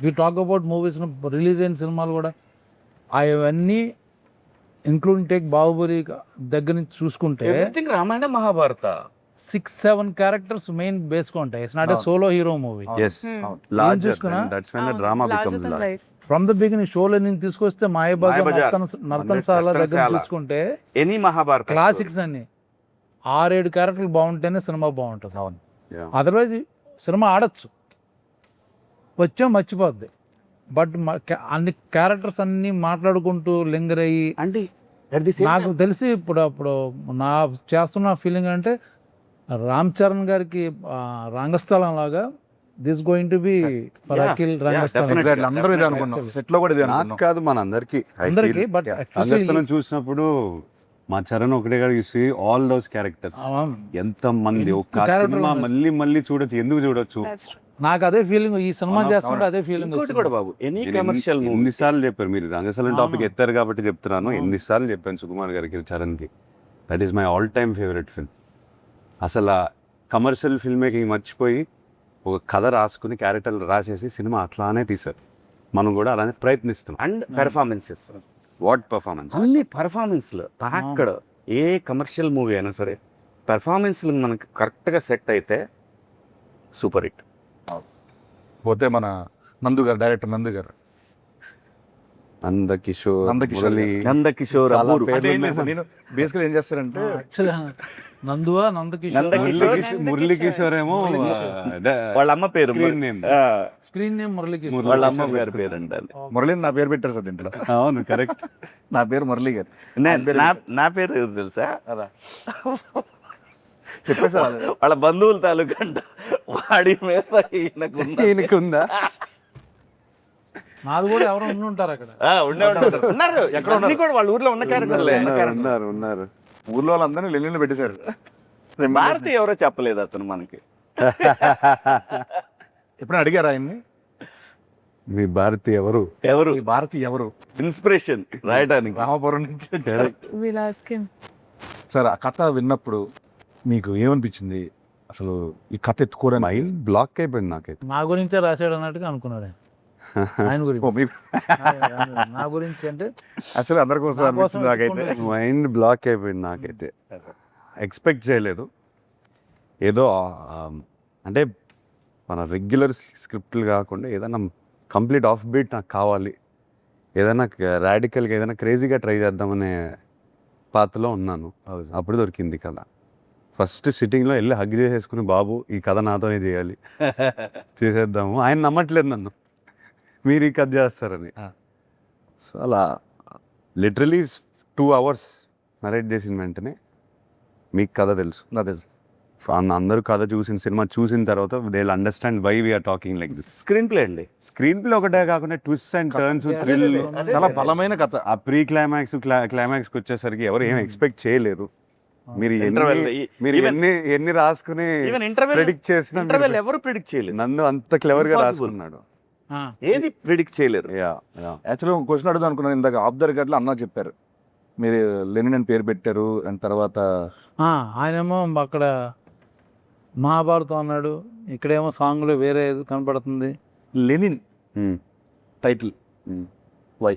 S4: we talk about movies release అయిన సినిమాలు కూడా అవన్నీ ఇంక్లూడింగ్ టేక్ బాహుబలి దగ్గర నుంచి చూసుకుంటే
S6: everything Ramayana Mahabharata
S4: 6-7 characters main బేస్గా ఉంటాయి. It's not a solo hero movie.
S3: Yes. Larger,
S4: చూసుకున్నా?
S3: that's when the drama
S5: Larger
S3: becomes
S5: than
S3: large.
S5: life.
S4: From the beginning షోలో నేను తీసుకొస్తే మాయబజార్
S6: మాయాబజార్,
S4: నర్తనశాల దగ్గర
S6: నర్తనశాల.
S4: తీసుకుంటే
S6: ఎనీ మహాభారత
S4: క్లాసిక్స్ అన్ని 6-7 క్యారెక్టర్లు బాగుంటేనే సినిమా బాగుంటుంది.
S1: అవును.
S3: Yeah.
S4: అదర్వైజ్ సినిమా ఆడచ్చు, వచ్చా మర్చిపోద్ది. బట్ అన్ని క్యారెక్టర్స్ అన్ని మాట్లాడుకుంటూ లింగర్ అయ్యి
S6: అంటే
S4: నాకు తెలిసి ఇప్పుడు నా చేస్తున్న ఫీలింగ్ అంటే రామ్ చరణ్ గారికి రంగస్థలం లాగా this going to be for Akhil Rangasthalam.
S6: definitely.
S1: Exactly. అందరూ ఇదే అనుకున్నాం, సెట్ లో కూడా ఇదే
S3: నాకు
S1: అనుకున్నాం.
S3: కాదు, మన అందరికి
S4: అందరికీ బట్
S3: రంగస్థలం చూసినప్పుడు మా చరణ్ ఒకటే కాదు, you see all those characters. ఎంత మంది ఒక
S4: character
S3: సినిమా
S4: ఉంది.
S3: మళ్ళీ చూడొచ్చు, ఎందుకు చూడొచ్చు?
S5: That's true.
S4: నాకు అదే ఫీలింగ్, ఈ సినిమా చేస్తుంటే అదే ఫీలింగ్.
S6: ఇంకోటి కూడా బాబు, ఎనీ
S3: నేను
S6: కమర్షియల్ మూవీ
S3: ఎన్నిసార్లు చెప్పారు మీరు రంగస్థలం టాపిక్ ఎత్తారు కాబట్టి చెప్తున్నాను. ఎన్నిసార్లు చెప్పాను సుకుమార్ గారికి, చరణ్కి, that is my all time favourite film. అసలు కమర్షియల్ ఫిల్మ్ మేకింగ్ మర్చిపోయి ఒక కథ రాసుకుని క్యారెక్టర్లు రాసేసి సినిమా అట్లానే తీశారు. మనం కూడా అలానే ప్రయత్నిస్తున్నాం.
S6: And performances,
S3: what performance!
S6: అన్ని పెర్ఫార్మెన్స్లు అక్కడ ఏ కమర్షియల్ మూవీ అయినా సరే పెర్ఫార్మెన్స్లు మనకి కరెక్ట్గా సెట్ అయితే సూపర్ హిట్.
S1: పోతే మన నందు గారు, డైరెక్టర్ నందు గారు,
S3: నందకిషోర్,
S1: నందకిషోర్
S3: మురళి,
S6: నందకిషోర్,
S3: చాలా
S6: అబ్బూరు.
S3: పేర్లు
S1: అంటే ఏం
S3: ఉన్నాయి.
S1: లేదు, నేను బేసికల్ ఏం చేస్తారంటే
S4: యాక్చువల్లీ నందువా నందకిషోర్
S6: నందకిషోర్.
S3: మురళి కిషోర్ ఏమో
S6: వాళ్ళ అమ్మ పేరు
S3: Screen name.
S4: Screen name Murali Kishore.
S6: వాళ్ళ అమ్మ గారి పేరు అంటారు.
S1: మురళి నా పేరు పెట్టారు సార్ దీంట్లో.
S3: అవును, కరెక్ట్.
S1: నా పేరు మురళి గారు.
S6: నా పేరు ఎవరు తెలుసా?
S1: చెప్పేసారు
S6: వాళ్ళ బంధువుల తాలూకా అంట. వాడి మీద
S3: ఈయనకుందా?
S4: నాది కూడా ఎవరో ఉండి ఉంటారు అక్కడ.
S6: ఉన్నారు ఎక్కడ ఉన్నారు కూడా వాళ్ళ ఊర్లో ఉన్న క్యారెక్టర్లే.
S3: ఉన్నారు.
S1: ఊర్లో వాళ్ళందరినీ లెల్లిలో పెట్టేశారు.
S6: భారతి ఎవరో చెప్పలేదు అతను మనకి.
S1: ఎప్పుడైనా అడిగారు ఆయన్ని,
S3: మీ భారతి ఎవరు?
S1: ఈ భారతి ఎవరు?
S6: ఇన్స్పిరేషన్ రాయడానికి.
S1: రామపురం నుంచి వచ్చారు.
S5: We'll ask him.
S1: సార్, ఆ కథ విన్నప్పుడు మీకు ఏమనిపించింది? అసలు ఈ కథ ఎత్తుకోవడానికి
S3: మైండ్ బ్లాక్ అయిపోయింది నాకైతే.
S4: నా గురించే రాశాడు అన్నట్టుగా అనుకున్నాడు ఆయన. ఆయన గురించి నా గురించి అంటే
S1: అసలు అందరి కోసం
S4: నా కోసం
S1: అనిపించింది నాకైతే.
S3: మైండ్ బ్లాక్ అయిపోయింది నాకైతే. ఎక్స్పెక్ట్ చేయలేదు. ఏదో అంటే మన రెగ్యులర్ స్క్రిప్ట్లు కాకుండా ఏదైనా కంప్లీట్ ఆఫ్ బీట్ నాకు కావాలి, ఏదైనా రాడికల్గా ఏదైనా క్రేజీగా ట్రై చేద్దామనే పాత్రలో ఉన్నాను. అప్పుడు దొరికింది కథ. ఫస్ట్ సిట్టింగ్లో వెళ్ళి హగ్ చేసేసుకుని, బాబు ఈ కథ నాతోనే చేయాలి, చేసేద్దాము. ఆయన నమ్మట్లేదు నన్ను, మీరు ఈ కథ చేస్తారని. సో అలా లిటరలీ 2 hours నరేట్ చేసిన వెంటనే మీకు కథ తెలుసు,
S1: నాకు తెలుసు.
S3: అందరూ కథ చూసిన సినిమా చూసిన తర్వాత they will understand why we're talking like this.
S6: Screenplay అండి.
S3: స్క్రీన్ ప్లే ఒకటే కాకుండా ట్విస్ట్ అండ్ టర్న్స్, థ్రిల్,
S1: చాలా బలమైన కథ.
S3: ఆ ప్రీ క్లైమాక్స్ క్లైమాక్స్కి వచ్చేసరికి ఎవరు ఏం ఎక్స్పెక్ట్ చేయలేరు. మీరు
S6: Interval,
S3: మీరు
S6: even-
S3: ఎన్ని రాసుకుని
S6: ఈవెన్ ఇంటర్వెల్
S3: ప్రెడిక్ట్ చేసిన
S6: ఎవరు ప్రిడిక్ట్ చేయలేదు.
S3: నందు అంత క్లెవర్గా
S6: Impossible.
S3: రాసుకున్నాడు.
S6: ఏది ప్రిడిక్ట్ చేయలేరు.
S3: యా
S1: యాక్చువల్గా ఒక క్వశ్చన్ అడుగుదాం అనుకున్నాను. ఇందాక ఆఫ్ ద రికార్డ్లో అన్నా చెప్పారు, మీరు లెనిన్ అని పేరు పెట్టారు, అండ్ తర్వాత
S4: ఆయనేమో అక్కడ మహాభారతం అన్నాడు, ఇక్కడేమో సాంగ్లో వేరే ఏదో కనపడుతుంది.
S1: లెనిన్ టైటిల్ వై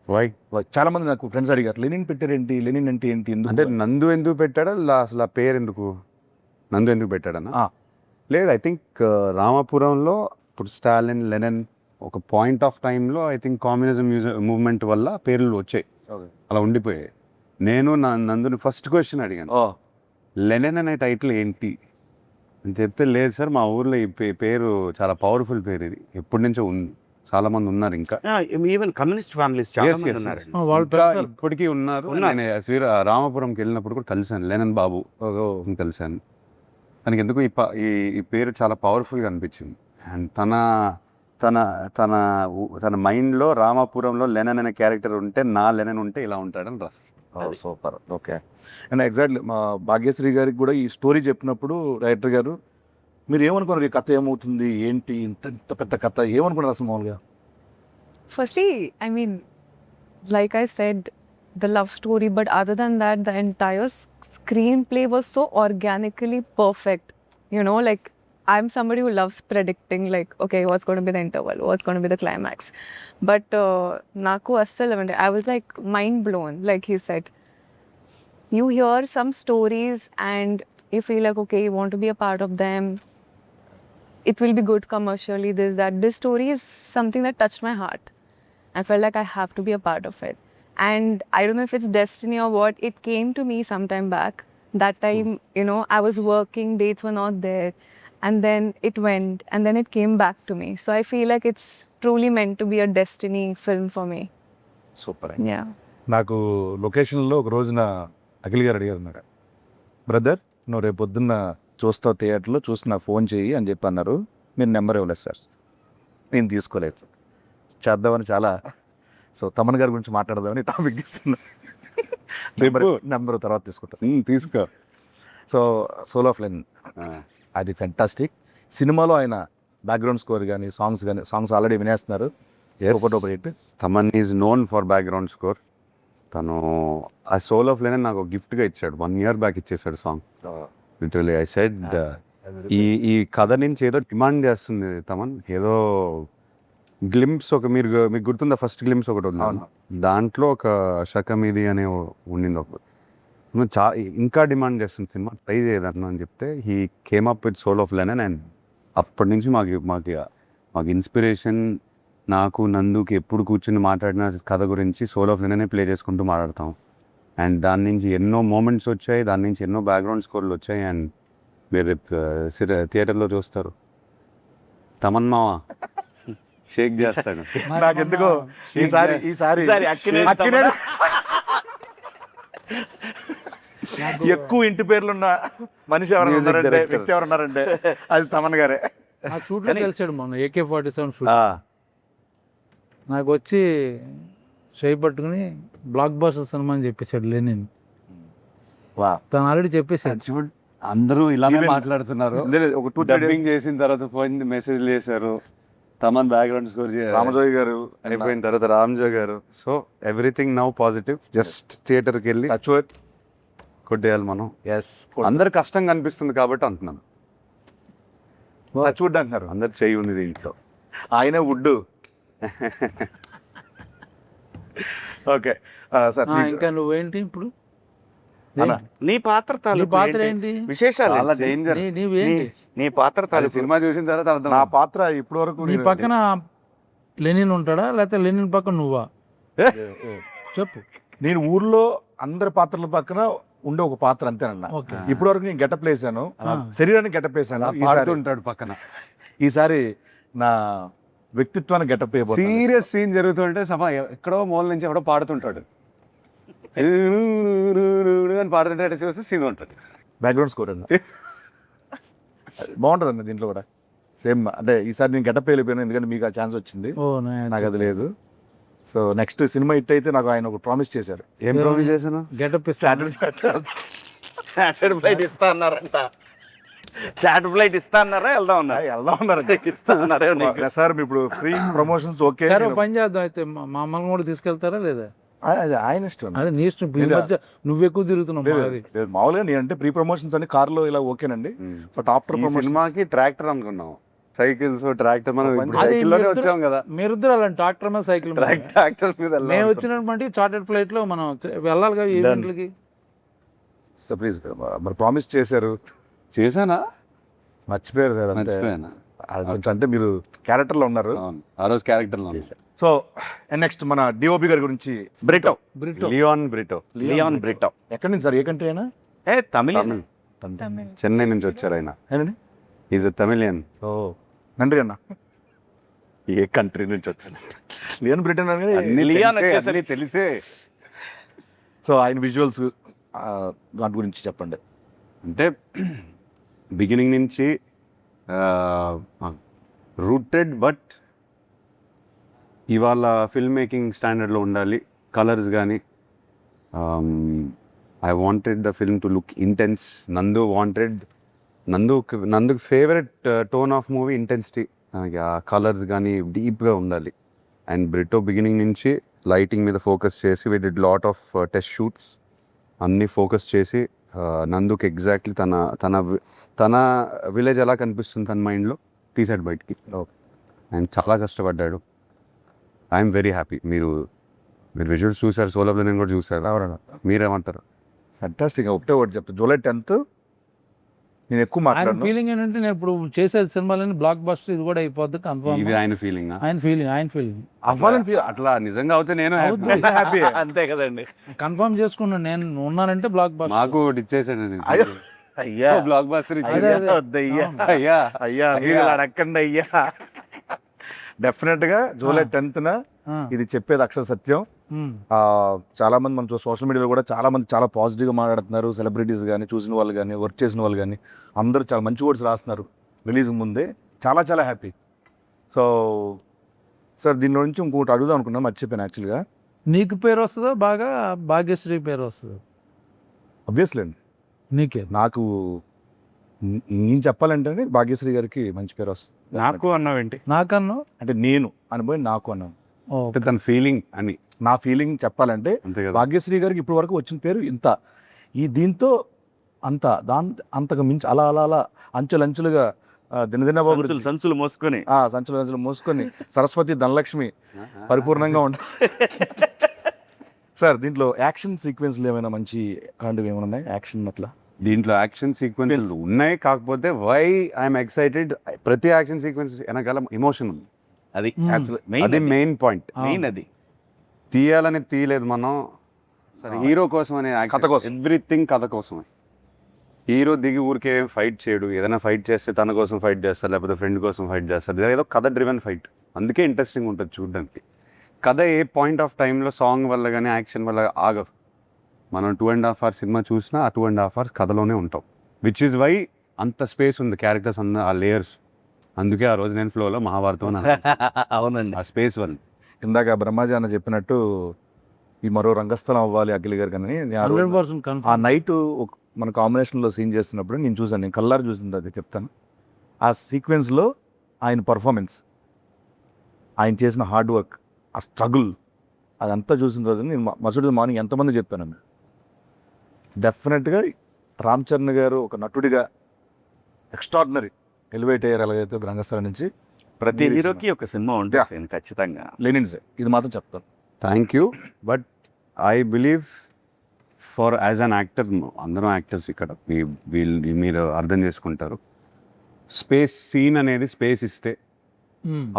S3: వై
S1: చాలా మంది నాకు ఫ్రెండ్స్ అడిగారు, లెనిన్ పెట్టారేంటి, లెనిన్ అంటే ఏంటి, ఎందుకు?
S3: అంటే నందు ఎందుకు పెట్టాడా, అసలు ఆ పేరు ఎందుకు, నందు ఎందుకు పెట్టాడన్నా?
S1: ఆ.
S3: లేదు, ఐ థింక్ రామాపురంలో ఇప్పుడు స్టాలిన్, లెనిన్ ఒక పాయింట్ ఆఫ్ టైంలో ఐ థింక్ కమ్యూనిజం మూవ్మెంట్ వల్ల పేర్లు వచ్చాయి, అలా ఉండిపోయాయి. నేను నందుని ఫస్ట్ క్వశ్చన్ అడిగాను, లెనిన్ అనే టైటిల్ ఏంటి అని చెప్తే, లేదు సార్ మా ఊర్లో ఈ పేరు చాలా పవర్ఫుల్ పేరు, ఇది ఎప్పటి నుంచో ఉంది, చాలా మంది ఉన్నారు ఇంకా.
S6: ఈవెన్ కమ్యూనిస్ట్ ఫ్యామిలీస్ చాలా
S3: Yes,
S6: మంది
S3: yes,
S6: ఉన్నారు.
S3: yes.
S4: వాళ్ళు
S3: ఇంకా ఇప్పటికీ ఉన్నారు. నేను రామాపురంకి వెళ్ళినప్పుడు కూడా కలిశాను లెనిన్ బాబు, కలిశాను. తనకి ఎందుకు ఈ పేరు చాలా పవర్ఫుల్గా అనిపించింది. అండ్ తన తన తన మైండ్లో రామాపురంలో లెనిన్ అనే క్యారెక్టర్ ఉంటే, నా లెనిన్ ఉంటే ఇలా ఉంటాడని రాశారు.
S1: సూపర్. ఓకే. అండ్ ఎగ్జాక్ట్లీ మా భాగ్యశ్రీ గారికి కూడా ఈ స్టోరీ చెప్పినప్పుడు డైరెక్టర్ గారు, మీరు ఏమనుకున్నారు, ఈ కథ ఏమవుతుంది ఏంటి, ఇంత ఇంత పెద్ద కథ ఏమనుకున్నారు అసలు మామూలుగా?
S5: Firstly, I mean, like I said, the love story, but other than that, the entire screenplay was so organically perfect. You know, like I'm somebody who loves predicting, like, okay, what's going to be the interval, what's going to be the climax. But naku assal I was like mind blown. Like he said, you hear some stories and you feel like, okay, you want to be a part of them. It will be good commercially, this, that. This story is something that touched my heart. I felt like I have to be a part of it. And I don't know if it's destiny or what, it came to me sometime back. That time, you know, I was working, dates were not there. And then it went, and then it came back to me. So I feel like it's truly meant to be a destiny film for me.
S1: Super.
S5: Yeah.
S1: నాకు లొకేషన్లో ఒక రోజున అఖిల్ గారు అడిగారు, నాకు brother నువ్వు రేపు పొద్దున్న చూస్తావు థియేటర్లో, చూసి నాకు ఫోన్ చేయి అని చెప్పి అన్నారు. మీరు నెంబర్ ఇవ్వలేదు సార్, నేను తీసుకోలేదు సార్. చేద్దామని చాలా, సో తమన్ గారి గురించి మాట్లాడదామని టాపిక్ తీసుకున్నా. నెంబర్ తర్వాత తీసుకుంటాను.
S3: తీసుకో.
S1: సో సోల్ ఆఫ్ లెనిన్ అది ఫెంటాస్టిక్. సినిమాలో ఆయన బ్యాక్గ్రౌండ్ స్కోర్ కానీ సాంగ్స్ ఆల్రెడీ వినేస్తున్నారు.
S3: Thaman is known for background score. తను ఆ సోల్ ఆఫ్ లెనిన్ నాకు గిఫ్ట్గా ఇచ్చాడు, 1 year బ్యాక్ ఇచ్చేసాడు సాంగ్. లిటరలీ ఐ సెడ్, ఈ కథ నుంచి ఏదో డిమాండ్ చేస్తుంది తమన్, ఏదో గ్లింప్స్ మీకు గుర్తుందా, ఫస్ట్ గ్లింప్స్ ఒకటి ఉంది, దాంట్లో ఒక శకమిది అనే ఉండింది ఒకటి, ఇంకా డిమాండ్ చేస్తుంది సినిమా, ట్రై చేయదన్నా అని చెప్తే he came up with soul of Lenin. And అప్పటి నుంచి మాకు ఇన్స్పిరేషన్. నాకు నందుకి ఎప్పుడు కూర్చుని మాట్లాడిన కథ గురించి సోల్ ఆఫ్ లెనినే ప్లే చేసుకుంటూ మాట్లాడతాం. అండ్ దాని నుంచి ఎన్నో మూమెంట్స్ వచ్చాయి, దాని నుంచి ఎన్నో బ్యాక్గ్రౌండ్ స్కోర్లు వచ్చాయి. అండ్ మీరు థియేటర్లో చూస్తారు, తమన్ మావ షేక్ చేస్తాడు.
S1: నాకెందుకో ఈసారి ఎక్కువ ఇంటి పేర్లున్న మనిషి ఎవరైనా ఉన్నారంటే, వ్యక్తి ఎవరు ఉన్నారంటే అది తమన్ గారే.
S4: ఆ షూట్లో కలిసాడు మొన్న AK-47 షూట్. నాకు వచ్చి చేయి పట్టుకుని బ్లాక్ బాస్టర్ సినిమా అని చెప్పేశాడు లెనిన్. తను ఆల్రెడీ చెప్పేసాడు.
S3: అందరూ ఇలానే మాట్లాడుతున్నారు.
S1: ఒక 2-3
S3: డబ్బింగ్ చేసిన తర్వాత ఫోన్ మెసేజ్ చేశారు, తమన్ బ్యాక్గ్రౌండ్ స్కోర్
S1: రామజోయ్ గారు
S3: అయిపోయిన తర్వాత రామ్జోయ్ గారు. So everything now positive. Just థియేటర్కి వెళ్ళి కొట్టేయాలి మనం. అందరు కష్టంగా అనిపిస్తుంది కాబట్టి అంటున్నాను.
S1: చూడ్డా అంటున్నారు,
S3: అందరు చెయ్యి ఉంది దీంట్లో.
S1: ఆయన వుడ్. ఓకే సార్,
S4: ఇంకా నువ్వేంటి ఇప్పుడు
S1: అన్న,
S6: నీ పాత్ర
S4: నీ
S6: తాలూకు
S4: పాత్ర
S6: ఏంటి?
S4: ఏంటి?
S6: విశేషాలు
S3: చాలా
S6: ఏంటి?
S3: డేంజర్.
S4: నీవేంటి?
S6: నీ పాత్ర
S3: అది
S6: తాలూకు
S3: సినిమా చూసిన తర్వాత అర్థం
S1: నా పాత్ర ఇప్పటి వరకు
S4: నీ పక్కన లెనిన్ ఉంటాడా లేకపోతే లెనిన్ పక్కన నువ్వా? చెప్పు.
S1: నేను ఊర్లో అందరి పాత్రల పక్కన ఉండే ఒక పాత్ర అంతేనన్న.
S4: ఓకే.
S1: ఇప్పటి వరకు నేను గెటప్ వేసాను, శరీరానికి గెటప్ వేసాను.
S3: పాడుతుంటాడు పక్కన.
S1: ఈసారి నా వ్యక్తిత్వాన్ని గెటప్ అయిపోతుంది.
S3: సీరియస్ సీన్ జరుగుతుంటే సభ ఎక్కడో మూల నుంచి ఎవడో పాడుతుంటాడు అని పాడుతుంటే చూస్తే సీన్ ఉంటుంది.
S1: బ్యాక్గ్రౌండ్ స్కోర్ అండి. బాగుంటుందండి దీంట్లో కూడా సేమ్. అంటే ఈసారి నేను గెటప్ వెళ్ళిపోయాను ఎందుకంటే మీకు ఆ ఛాన్స్ వచ్చింది,
S4: ఓ
S1: నాకు అది లేదు. సో నెక్స్ట్ సినిమా హిట్ అయితే నాకు ఆయన ఒక ప్రామిస్ చేశారు.
S3: ఏం ప్రామిస్ చేశాను?
S4: గెటప్
S6: చార్టెడ్ ఫ్లైట్ ఇస్తా అన్నారంట. చార్టెడ్ ఫ్లైట్ ఇస్తా అన్నారా? వెళ్దాం అన్నారు.
S1: వెళ్దాం ఉన్నారు.
S6: ఇస్తా అన్నారే నీకు?
S1: సార్ ఇప్పుడు ఫ్రీ ప్రమోషన్స్ ఓకే.
S4: సరే ఓ పని చేద్దాం అయితే, మా అమ్మని కూడా తీసుకెళ్తారా లేదా?
S1: ఆయన ఇష్టం.
S4: అదే నీ ఇష్టం. ఈ మధ్య నువ్వు ఎక్కువ తిరుగుతున్నావు. మాది.
S1: లేదు, మామూలుగా నేనంటే ప్రీ ప్రమోషన్స్ అని కార్లో ఇలా ఓకేనండి. బట్ ఆఫ్టర్
S3: ఈ
S1: ప్రమోషన్
S3: సినిమాకి ట్రాక్టర్ అనుకున్నాం, సైకిల్స్ ట్రాక్టర్. మనం ఇప్పుడు
S4: అది
S3: సైకిల్లోనే వచ్చాం కదా.
S4: మీరిద్దరు అలాంటి ట్రాక్టర్ మీద సైకిల్ మీద.
S3: ట్రాక్టర్ మీద
S4: మేము వచ్చినటువంటి చార్టెడ్ ఫ్లైట్ లో మనం వెళ్ళాలి కదా ఈవెంట్లకి.
S1: సో ప్లీజ్ మరి ప్రామిస్ చేశారు,
S3: చేశానా?
S1: మర్చిపోయారు సార్. అంతే.
S3: మర్చిపోయానా?
S1: అది కొంచెం అంటే మీరు క్యారెక్టర్లో ఉన్నారు.
S3: అవును, ఆ రోజు క్యారెక్టర్లో
S1: సో నెక్స్ట్ మన డిఓపి గారి గురించి.
S6: Brito.
S3: Leon Brito.
S6: Leon Brito.
S1: ఎక్కడి నుంచి సార్? ఏ కంట్రీ అయినా?
S6: తమిళ.
S3: చెన్నై నుంచి వచ్చారు ఆయన.
S1: ఏనండి?
S3: Is a Tamilian.
S1: ఓ నండి అన్న.
S3: ఏ కంట్రీ నుంచి వచ్చాను?
S1: లియన్ బ్రిటన్ అని.
S6: లియాన్
S3: తెలిసే,
S6: వచ్చేసరికి
S3: అన్నీ తెలిసే.
S1: సో ఆయన విజువల్స్ వాటి గురించి చెప్పండి.
S3: అంటే బిగినింగ్ నుంచి రూటెడ్, బట్ ఇవాళ ఫిల్మ్ మేకింగ్ స్టాండర్డ్లో ఉండాలి. కలర్స్ కానీ I wanted the film to look intense. నందుకు favourite tone of movie intensity. ఆ కలర్స్ కానీ డీప్గా ఉండాలి. అండ్ బ్రిటో బిగినింగ్ నుంచి లైటింగ్ మీద ఫోకస్ చేసి we did lot of test shoots అన్నీ ఫోకస్ చేసి నందుకు ఎగ్జాక్ట్లీ తన విలేజ్ ఎలా కనిపిస్తుంది తన మైండ్లో తీసాడు బయటికి. అండ్ చాలా కష్టపడ్డాడు. I'm very happy. మీరు విజువల్స్ చూసారు, సోలో ప్లేనింగ్ కూడా చూసారు. మీరేమంటారు?
S1: ఫ్యాంటాస్టిక్. ఒకటే ఒకటి చెప్తా, జూలై 10th నేను ఎక్కువ
S4: ఆయన
S1: మాట్లాడను.
S4: ఫీలింగ్ ఏంటంటే నేను ఇప్పుడు చేసే సినిమాలని బ్లాక్ బస్టర్ ఇది కూడా అయిపోద్ది కన్ఫర్మ్.
S3: ఇది ఆయన ఫీలింగ్.
S4: ఆయన ఫీలింగ్
S3: అవ్వాలని ఫీల్ అట్లా నిజంగా అవుతే నేను
S1: హ్యాపీ.
S6: అంతే కదండి.
S4: కన్ఫర్మ్ చేసుకున్నాను. నేను ఉన్నానంటే బ్లాక్ బస్టర్.
S3: మాకు ఒకటి ఇచ్చేసాడు.
S1: అయ్యో అయ్యా,
S3: బ్లాక్ బాస్టర్
S4: అదే.
S1: వద్దయ్యా,
S3: అయ్యా
S1: అయ్యా మీరు ఇలా అడగండి అయ్యా. డెఫినెట్ గా జూలై 10th ఇది చెప్పేది అక్షర సత్యం. చాలా మంది మనం సోషల్ మీడియాలో కూడా చాలా మంది చాలా పాజిటివ్గా మాట్లాడుతున్నారు. సెలబ్రిటీస్ కానీ, చూసిన వాళ్ళు కానీ, వర్క్ చేసిన వాళ్ళు కానీ అందరూ చాలా మంచి వర్డ్స్ రాస్తున్నారు రిలీజ్ ముందే. చాలా చాలా హ్యాపీ. సో సార్ దీని నుంచి ఇంకొకటి అడుగుదాం అనుకున్నా, మర్చిపోయాను యాక్చువల్గా.
S4: నీకు పేరు వస్తుందా బాగా, భాగ్యశ్రీ పేరు వస్తుందా?
S1: అబ్వియస్లీ అండి,
S4: నీకే.
S1: నాకు నేను చెప్పాలంటే భాగ్యశ్రీ గారికి మంచి పేరు వస్తుంది.
S6: నాకు అన్నావేంటి?
S4: నాకన్నా
S1: అంటే నేను అనిపోయి నాకు అన్నాను.
S3: అంటే తన ఫీలింగ్ అని
S1: నా ఫీలింగ్ చెప్పాలంటే
S3: అంతే కదా.
S1: భాగ్యశ్రీ గారికి ఇప్పటి వరకు వచ్చిన పేరు ఇంత, దీంతో అంతకు మించి అలా అలా అలా అంచెలంచెలుగా దినదినబాబు
S6: సంచులు మోసుకొని
S1: సంచులు మోసుకొని సరస్వతి ధనలక్ష్మి పరిపూర్ణంగా ఉంటాయి. సార్ దీంట్లో యాక్షన్ సీక్వెన్స్లు ఏమైనా మంచి అలాంటివి ఏమైనా ఉన్నాయి? యాక్షన్ అట్లా
S3: దీంట్లో యాక్షన్ సీక్వెన్స్ ఉన్నాయి, కాకపోతే వై ఐఎమ్ ఎక్సైటెడ్, ప్రతి యాక్షన్ సీక్వెన్స్ వెనకాల ఎమోషన్ ఉంది.
S6: అది
S3: అది మెయిన్ పాయింట్.
S6: మెయిన్ అది
S3: తీయాలని తీయలేదు మనం, సరే హీరో కోసం అనే
S1: కథ కోసం.
S3: ఎవ్రీథింగ్ కథ కోసమే. హీరో దిగి ఊరికే ఫైట్ చేయడు. ఏదైనా ఫైట్ చేస్తే తన కోసం ఫైట్ చేస్తారు, లేకపోతే ఫ్రెండ్ కోసం ఫైట్ చేస్తారు. ఏదో కథ డ్రివెన్ ఫైట్, అందుకే ఇంట్రెస్టింగ్ ఉంటుంది చూడడానికి. కథ ఏ పాయింట్ ఆఫ్ టైంలో సాంగ్ వల్ల కానీ యాక్షన్ వల్ల ఆగవు. మనం 2.5 hours సినిమా చూసినా ఆ 2.5 hours కథలోనే ఉంటాం. విచ్ ఈజ్ వై అంత స్పేస్ ఉంది క్యారెక్టర్స్ అన్న ఆ లేయర్స్. అందుకే ఆ రోజు నేను ఫ్లోలో మహాభారతం
S6: అవునండి.
S3: ఆ స్పేస్ వల్ల.
S1: ఇందాక బ్రహ్మాజీ అన్న చెప్పినట్టు ఈ మరో రంగస్థలం అవ్వాలి అఖిల్ గారు కానీ,
S4: 100%
S1: ఆ
S4: కన్ఫర్మ్.
S1: నైట్ మన కాంబినేషన్లో సీన్ చేస్తున్నప్పుడు నేను చూసాను, నేను కల్లారు చూసింది అది చెప్తాను. ఆ సీక్వెన్స్లో ఆయన పర్ఫార్మెన్స్, ఆయన చేసిన హార్డ్ వర్క్, ఆ స్ట్రగుల్, అదంతా చూసిన రోజు నేను మరుసటి మార్నింగ్ ఎంతమంది చెప్పాను. డెఫినెట్గా రామ్ చరణ్ గారు ఒక నటుడిగా ఎక్స్ట్రాడినరీ ఎలివేట్ అయ్యారు. ఎలాగైతే రంగస్థలం నుంచి
S6: ప్రతి హీరోకి ఒక సినిమా ఉంటుంది ఖచ్చితంగా.
S1: లెనిన్స్ ఇది మాత్రం చెప్తాను.
S3: Thank you. But I believe for as an actor, అందరం యాక్టర్స్ ఇక్కడ వీళ్ళు మీరు అర్థం చేసుకుంటారు. స్పేస్ సీన్ అనేది స్పేస్ ఇస్తే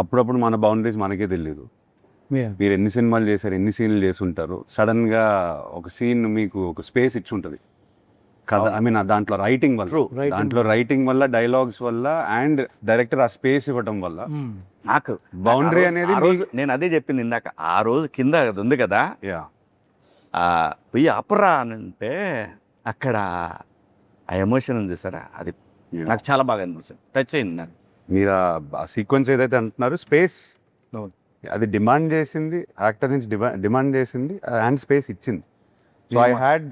S3: అప్పుడప్పుడు మన బౌండరీస్ మనకే తెలియదు. మీరు ఎన్ని సినిమాలు చేశారు, ఎన్ని సీన్లు చేసి ఉంటారు, సడన్గా ఒక సీన్ మీకు ఒక స్పేస్ ఇచ్చి ఉంటుంది కదా. ఐ మీన్ దాంట్లో రైటింగ్ వల్ల డైలాగ్స్ వల్ల అండ్ డైరెక్టర్ ఆ స్పేస్ ఇవ్వడం వల్ల
S6: నాకు
S3: బౌండరీ అనేది
S6: నేను అదే చెప్పింది ఇందాక. ఆ రోజు కింద అది ఉంది కదా,
S3: యా
S6: పోయి అపరా అని అంటే అక్కడ ఆ ఎమోషన్ ఉంది చూసారా, అది నాకు చాలా బాగా అనిపిస్తుంది, టచ్ అయింది నాకు.
S3: మీరు ఆ సీక్వెన్స్ ఏదైతే అంటున్నారో స్పేస్ అది డిమాండ్ చేసింది, యాక్టర్ నుంచి డిమాండ్ చేసింది అండ్ స్పేస్ ఇచ్చింది. సో ఐ హ్యాడ్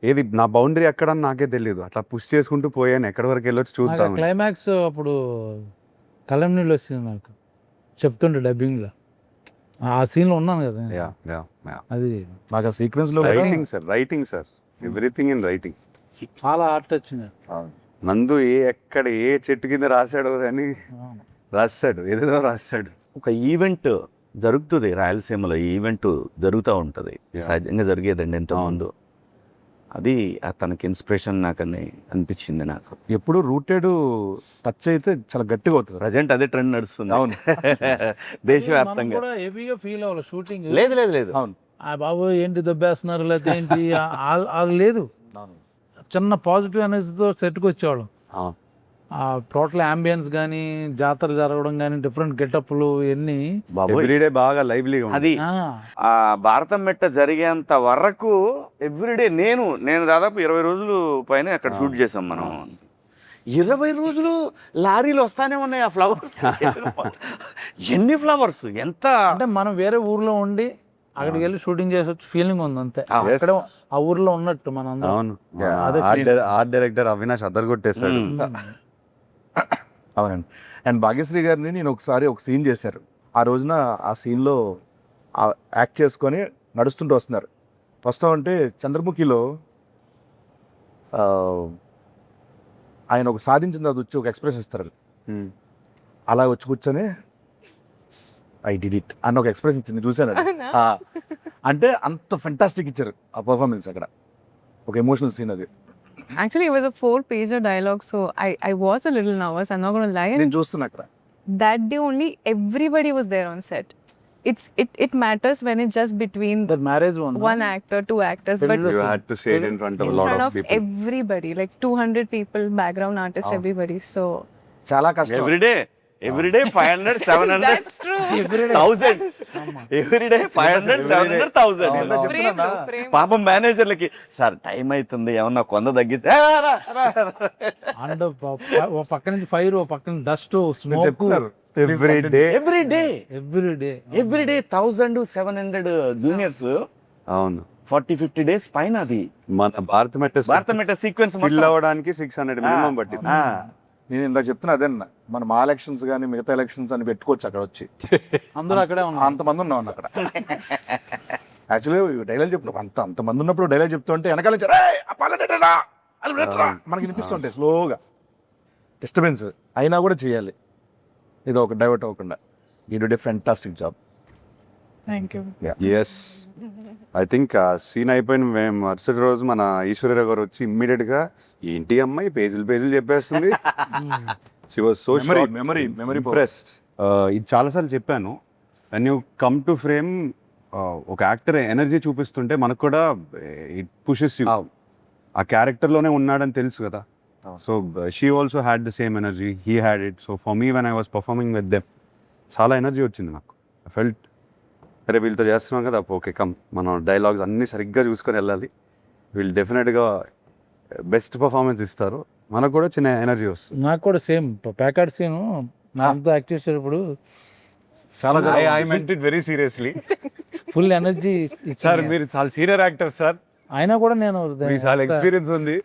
S3: ఏది నా బౌండరీ ఎక్కడ అని నాకే తెలియదు, అట్లా పుష్ చేసుకుంటూ పోయాను, ఎక్కడి వరకు వెళ్ళొచ్చు చూద్దాం.
S4: క్లైమాక్స్ అప్పుడు కళ్ళం నీళ్ళు వచ్చింది నాకు, చెప్తుండే డబ్బింగ్లో. ఆ సీన్లో ఉన్నాను కదా, అది
S1: నాకు ఆ సీక్వెన్స్లో
S3: writing sir everything in writing.
S4: చాలా హార్ట్ వచ్చింది.
S3: నందు ఎక్కడ ఏ చెట్టు కింద రాశాడో అని రాశాడు, ఏదేదో రాశాడు.
S6: ఒక ఈవెంట్ జరుగుతుంది రాయలసీమలో, ఈ ఈవెంట్ జరుగుతూ ఉంటుంది, సహజంగా జరిగేదండి ఎంతోమంది. అది తనకి ఇన్స్పిరేషన్ నాకని అనిపించింది నాకు.
S1: ఎప్పుడు రూటెడ్ టచ్ అయితే చాలా గట్టిగా అవుతుంది.
S6: ప్రజెంట్ అదే ట్రెండ్ నడుస్తుంది. అవును, దేశవ్యాప్తంగా.
S4: కూడా హెవీగా ఫీల్ అవ్వాలి షూటింగ్.
S6: లేదు లేదు లేదు,
S1: అవును.
S4: ఆ బాబు ఏంటి దెబ్బేస్తున్నారు లేకపోతే ఏంటి అది లేదు. చిన్న పాజిటివ్ ఎనర్జీతో సెట్కి వచ్చేవాళ్ళం. ఆ టోటల్ అంబియన్స్ కానీ, జాతర జరగడం కానీ, డిఫరెంట్ గెటప్లు ఇవన్నీ
S3: ఎవ్రీడే బాగా లైవ్లీగా
S6: అది ఆ భారతం మెట్ట జరిగేంత వరకు ఎవ్రీడే నేను దాదాపు 20 రోజులు పైన అక్కడ షూట్ చేసాం మనం. 20 రోజులు లారీలు వస్తానే ఉన్నాయి ఆ ఫ్లవర్స్. ఎన్ని ఫ్లవర్స్, ఎంత
S4: అంటే మనం వేరే ఊర్లో ఉండి అక్కడికి వెళ్ళి షూటింగ్ చేసే ఫీలింగ్ ఉంది అంతే. అక్కడ ఆ ఊర్లో ఉన్నట్టు మనం.
S3: అవును, ఆర్ట్ డైరెక్టర్ అవినాష్ అద్దరుగొట్టేశాడు.
S1: అవునండి. అండ్ భాగ్యశ్రీ గారిని నేను ఒకసారి ఒక సీన్ చేశారు. ఆ రోజున ఆ సీన్లో యాక్ట్ చేసుకొని నడుస్తుంటూ వస్తున్నారు. వస్తామంటే చంద్రముఖిలో ఆయన ఒక సాధించిన తర్వాత వచ్చి ఒక ఎక్స్ప్రెషన్ ఇస్తారు. అలా వచ్చి కూర్చొని ఐ డిడ్ ఇట్ అన్న ఒక ఎక్స్ప్రెషన్ ఇచ్చింది, చూశాను. అంటే అంత ఫెంటాస్టిక్ ఇచ్చారు ఆ పర్ఫార్మెన్స్. అక్కడ ఒక ఎమోషనల్ సీన్ అది.
S5: Actually, it was a 4-pager dialogue, so I was a little nervous. I'm not going to lie.
S1: నేను చూస్తున్నా అక్కడ.
S5: That day only, everybody was there on set. It matters when it's just between
S4: that marriage
S5: one actor, 2 actors, but
S3: You had to say it in front of a
S5: in
S3: lot
S5: front
S3: of
S5: of
S3: people.
S5: everybody, like 200 people, background artists, everybody. So
S1: చాలా కష్టం.
S6: Everyday 500, 700,
S5: that's true.
S6: 1000. Everyday 500, 700, 1000.
S5: Frame.
S6: పాపం మేనేజర్లకి sir time అవుతుంది, ఏమన్నా కొంద తగ్గితే
S4: and ఓ పక్క నుంచి fire, ఓ పక్క నుంచి డస్ట్, స్మోక్.
S1: చెప్తున్నారు
S6: ఎవ్రీడే 1700 జూనియర్స్.
S3: అవును,
S6: 40-50 days పైన అది
S3: మన భారత మెట్ట
S6: సీక్వెన్స్
S3: ఫిల్ అవ్వడానికి 600 మినిమం పట్టింది.
S1: నేను ఇందాక చెప్తున్నా అదేనా, మన మా ఎలక్షన్స్ కానీ మిగతా ఎలక్షన్స్ అని పెట్టుకోవచ్చు అక్కడ వచ్చి.
S4: అందరూ అక్కడే ఉన్నారు.
S1: అంతమంది ఉన్నాం అక్కడ. యాక్చువల్లీ డైలాగ్ చెప్పు అంతమంది ఉన్నప్పుడు డైలాగ్ చెప్తుంటే వెనకాల నుంచి మనకి వినిపిస్తుంటాయి స్లోగా, డిస్టర్బెన్స్ అయినా కూడా చేయాలి, ఇది ఒక డైవర్ట్ అవ్వకుండా. You did a fantastic job.
S5: Thank you.
S3: Yes, I think ఆ సీన్ అయిపోయిన మరుసటి రోజు మన ఈశ్వర్య గారు వచ్చి ఇమ్మీడియట్గా ఏంటి అమ్మాయి పేజీలు చెప్పేస్తుంది. She was so
S1: memory
S3: impressed. ఇది చాలాసార్లు చెప్పాను, when you come to frame ఒక యాక్టర్ ఎనర్జీ చూపిస్తుంటే మనకు కూడా ఇట్ పుషెస్ యూ. ఆ క్యారెక్టర్లోనే ఉన్నాడని తెలుసు కదా. So she also had the same energy, he had it. So for me when I was performing with them చాలా ఎనర్జీ వచ్చింది నాకు. ఐ ఫెల్ట్ అరే వీళ్ళతో చేస్తున్నాం కదా, ఓకే కమ్ మనం డైలాగ్స్ అన్నీ సరిగ్గా చూసుకొని వెళ్ళాలి, వీళ్ళు డెఫినెట్గా బెస్ట్ పర్ఫార్మెన్స్ ఇస్తారు, మనకు కూడా చిన్న ఎనర్జీ వస్తుంది.
S4: నాకు కూడా సేమ్ ప్యాకార్డ్ సీన్ నాతో యాక్ట్ చేసేటప్పుడు
S3: చాలా I meant it very seriously.
S4: Full energy
S3: sir మీరు చాలా సీనియర్ యాక్టర్ సార్,
S4: అయినా కూడా నేను
S3: చాలా ఎక్స్పీరియన్స్ ఉంది.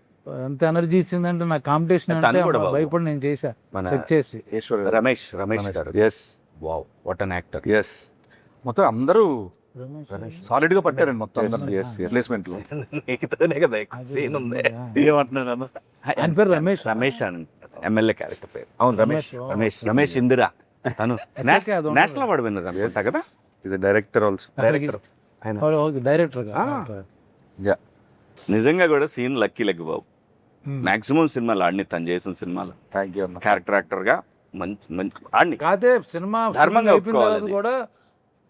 S4: ఎంత ఎనర్జీ ఇచ్చిందంటే నా కాంపిటీషన్ అంటే భయపడి నేను చేశా, చెక్ చేసి.
S6: రమేష్ గారు.
S3: Yes,
S6: wow, what an actor.
S3: Yes,
S1: మొత్తం అందరూ సాలిడ్ గా పట్టారండి మొత్తం ప్లేస్మెంట్ లో.
S6: నీతోనే కదా ఎక్కువ సీన్ ఉంది.
S1: ఏమంటున్నాను,
S4: ఆయన పేరు
S6: రమేష్ అని ఎమ్మెల్యే క్యారెక్టర్ పేరు. అవును, రమేష్ ఇందిరా. తను నేషనల్ అవార్డు విన్నర్ అనుకుంటా కదా.
S3: ఇది డైరెక్టర్ ఆల్సో.
S6: Director
S4: director.
S6: నిజంగా కూడా సీన్ లక్కీ లెగ్ బాబు. మాక్సిమం సినిమాలు ఆడిని తను చేసిన సినిమాలు
S1: థ్యాంక్ యూ అన్న.
S6: క్యారెక్టర్ యాక్టర్గా మంచి మంచి ఆడిని.
S4: కాదే సినిమా
S6: ధర్మంగా
S4: అయిపోయిన తర్వాత
S6: ఒప్పుకోవాలి.
S4: కూడా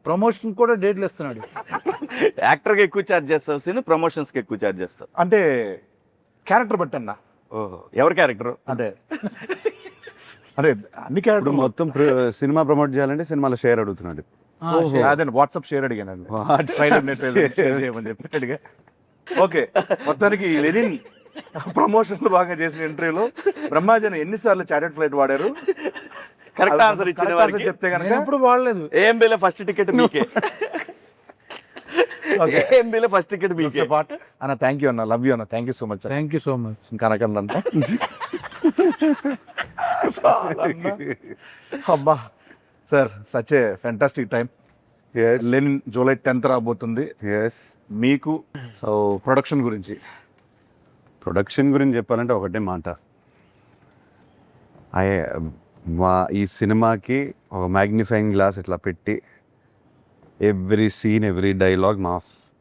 S4: ప్రమోషన్ కూడా డేట్లు ఇస్తున్నాడు.
S6: యాక్టర్గా ఎక్కువ ఛార్జ్ చేస్తావు సీన్, ప్రమోషన్స్కి ఎక్కువ ఛార్జ్ చేస్తావు.
S1: అంటే క్యారెక్టర్ బట్టి అన్న.
S6: ఓహో, ఎవరి క్యారెక్టర్?
S1: అంటే అంటే అన్ని
S3: ఇప్పుడు
S1: క్యారెక్టర్
S3: మొత్తం సినిమా ప్రమోట్ చేయాలంటే సినిమాలో షేర్ అడుగుతున్నాడు.
S1: అదే వాట్సాప్ షేర్ అడిగాను షేర్ చేయమని చెప్పి అడిగా. ఓకే, మొత్తానికి లెనిన్ ప్రమోషన్లు బాగా చేసిన ఇంటర్వ్యూలో బ్రహ్మాజన్ ఎన్నిసార్లు చాటెడ్ ఫ్లైట్ వాడారు
S6: కరెక్ట్ ఆన్సర్ ఇచ్చిన
S1: Correct
S6: వారికి
S1: answer చెప్తే కనుక
S4: నేను ఎప్పుడు వాడలేదు.
S6: ఏఎంబీలో ఫస్ట్ టికెట్ మీకే.
S1: ఓకే
S6: ఏఎంబీలో ఫస్ట్ టికెట్ మీకే.
S1: పార్ట్ అన్న. థ్యాంక్ యూ అన్న, లవ్ యూ అన్న, thank you so much.
S4: Thank you so much.
S1: ఇంకా అనకండి అబ్బా sir, such a fantastic time. Lenin July 10th రాబోతుంది.
S3: ఎస్.
S1: మీకు సో ప్రొడక్షన్ గురించి
S3: ప్రొడక్షన్ గురించి చెప్పాలంటే ఒకటే మాట. మా ఈ సినిమాకి ఒక మ్యాగ్నిఫైయింగ్ గ్లాస్ ఇట్లా పెట్టి ఎవ్రీ సీన్ ఎవ్రీ డైలాగ్ మా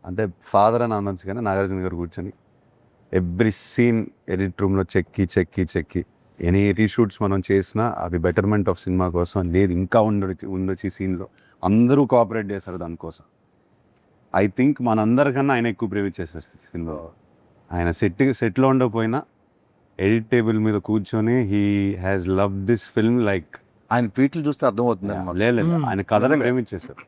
S3: అంటే ఫాదర్ అని అనొచ్చు కానీ నాగార్జున గారు కూర్చొని ఎవ్రీ సీన్ ఎడిట్ రూమ్లో చెక్కి ఎనీ రీషూట్స్ మనం చేసినా అది బెటర్మెంట్ ఆఫ్ సినిమా కోసం. లేదు ఇంకా ఉండొచ్చు ఈ సీన్లో, అందరూ కోఆపరేట్ చేశారు దానికోసం. ఐ థింక్ మనందరికన్నా ఆయన ఎక్కువ ప్రేమించేశారు సినిమా. ఆయన సెట్లో ఉండకపోయినా ఎడిట్ టేబుల్ మీద కూర్చొని he has love this film like
S1: ఆయన ట్వీట్లు చూస్తే అర్థమవుతుంది.
S3: లేదు ఆయన కథను ప్రేమించేశారు.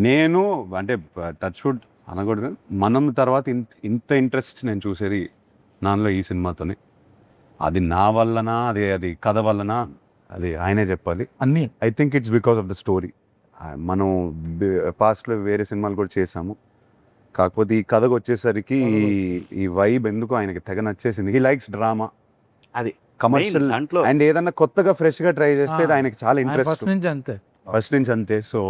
S3: నేను అంటే టచ్ వుడ్ అనకూడదు, మనం తర్వాత ఇంత ఇంట్రెస్ట్ నేను చూసేది నాలో ఈ సినిమాతోనే. అది నా వల్లనా, అది కథ వల్లనా, అది ఆయనే చెప్పాలి.
S1: అన్నీ
S3: I think it's because of the story. మనం పాస్ట్లో వేరే సినిమాలు కూడా చేసాము, కాకపోతే ఈ కథకు వచ్చేసరికి ఈ వైబ్ ఎందుకు ఆయనకి తెగ నచ్చేసింది. హీ లైక్స్ డ్రామా,
S6: అది
S3: కమర్షియల్
S6: దాంట్లో
S3: అండ్ ఏదన్నా కొత్తగా ఫ్రెష్గా ట్రై చేస్తే అది ఆయనకి చాలా ఇంట్రెస్ట్
S4: ఫస్ట్ నుంచి అంతే.
S3: ఫస్ట్ నుంచి అంతే. సో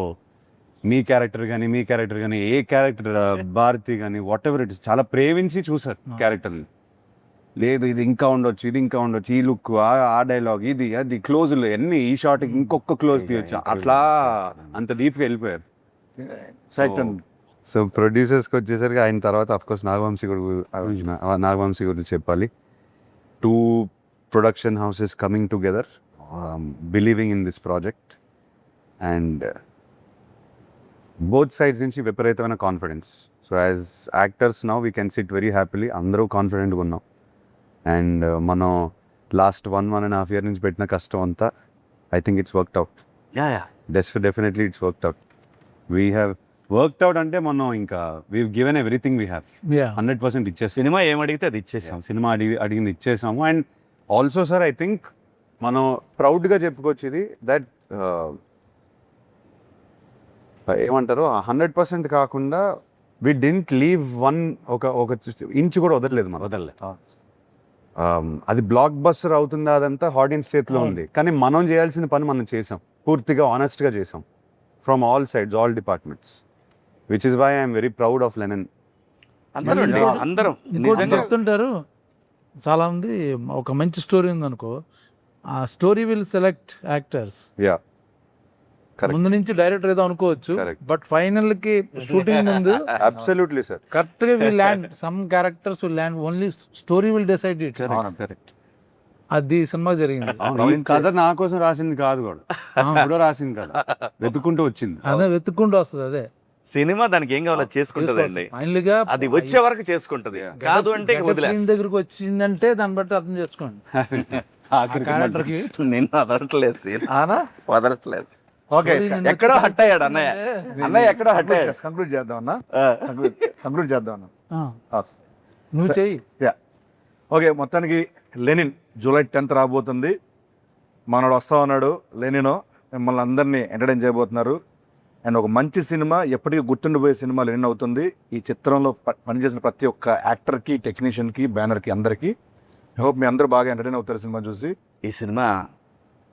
S3: మీ క్యారెక్టర్ కానీ ఏ క్యారెక్టర్ భారతి కానీ వాట్ ఎవర్ ఇట్ ఇస్ చాలా ప్రేమించి చూసారు క్యారెక్టర్ని. లేదు ఇది ఇంకా ఉండొచ్చు, ఈ లుక్, ఆ డైలాగ్, ఇది అది క్లోజ్లు అన్ని, ఈ షార్ట్కి ఇంకొక క్లోజ్ తీయొచ్చు, అట్లా అంత డీప్గా వెళ్ళిపోయారు. సో ప్రొడ్యూసర్స్కి వచ్చేసరికి ఆయన తర్వాత అఫ్కోర్స్ నాగవంశీ గురించి చెప్పాలి. 2 production houses coming together, believing in this project, and both sides నుంచి విపరీతమైన confidence. So as actors now we can SIT very happily, అందరూ కాన్ఫిడెంట్గా ఉన్నాం. అండ్ మనం లాస్ట్ 1.5 year నుంచి పెట్టిన కష్టం అంతా I think it's worked out. Definitely it's worked out. We have worked out అంటే మనం ఇంకా we given everything we have 100% ఇచ్చేసాం.
S6: సినిమా ఏమడిగితే అది ఇచ్చేసాం.
S3: సినిమా అడిగింది ఇచ్చేసాము. And also sir I think మనం ప్రౌడ్గా చెప్పుకోవచ్చు ఇది దట్ ఏమంటారు 100% కాకుండా వి డింట్ లీవ్ ఒక ఇంచు కూడా వదలలేదు మనం. అది బ్లాక్ బస్టర్ అవుతుందా అదంతా ఆడియన్స్ చేతిలో ఉంది, కానీ మనం చేయాల్సిన పని మనం చేసాం, పూర్తిగా ఆనెస్ట్గా చేసాం from all sides, all departments, which is why I'm very proud of Lenin.
S6: అందరం
S4: ఇంకోటి చెప్తుంటారు చాలా మంది, ఒక మంచి స్టోరీ ఉందనుకో, ఆ story will select actors.
S3: Yeah Correct.
S4: ముందు నుంచి డైరెక్టర్ ఏదో అనుకోవచ్చు,
S3: Correct.
S4: బట్ ఫైనల్ కి షూటింగ్ ముందు
S3: అబ్సల్యూట్లీ సార్
S4: కరెక్ట్ గా will land, some characters will land, only story will decide it.
S3: Correct.
S4: అది సినిమా జరిగింది.
S3: ఈ కథ నా కోసం రాసింది కాదు కూడా, కూడా రాసింది కదా, వెతుక్కుంటూ వచ్చింది.
S4: అదే వెతుక్కుంటూ వస్తుంది. అదే
S6: సినిమా దానికి ఏం కావాలో చేసుకుంటదండి,
S4: ఫైనల్ గా
S6: అది వచ్చే వరకు చేసుకుంటది. కాదు అంటే
S4: దగ్గరకు వచ్చిందంటే దాన్ని బట్టి అర్థం చేసుకోండి. క్యారెక్టర్ కి
S6: నిన్ను వదలట్లేదు వదలట్లేదు.
S1: ఓకే,
S6: ఎక్కడో హట్ అయ్యాడు అన్నయ్య ఎక్కడో హట్ అయ్యాడు.
S1: కంక్లూడ్ చేద్దాం అన్న, కంక్లూడ్ చేద్దాం అన్న.
S4: నువ్వు చెయ్యి.
S1: యా ఓకే, మొత్తానికి లెనిన్ జూలై 10th రాబోతుంది. మనోడు వస్తా ఉన్నాడు లెనిన్, మిమ్మల్ని అందరినీ ఎంటర్టైన్ చేయబోతున్నారు. అండ్ ఒక మంచి సినిమా, ఎప్పటికీ గుర్తుండిపోయే సినిమా లెనిన్ అవుతుంది. ఈ చిత్రంలో పనిచేసిన ప్రతి ఒక్క యాక్టర్కి, టెక్నీషియన్కి, బ్యానర్కి, అందరికీ ఐ హోప్ మీ అందరూ బాగా ఎంటర్టైన్ అవుతారు సినిమా చూసి.
S6: ఈ సినిమా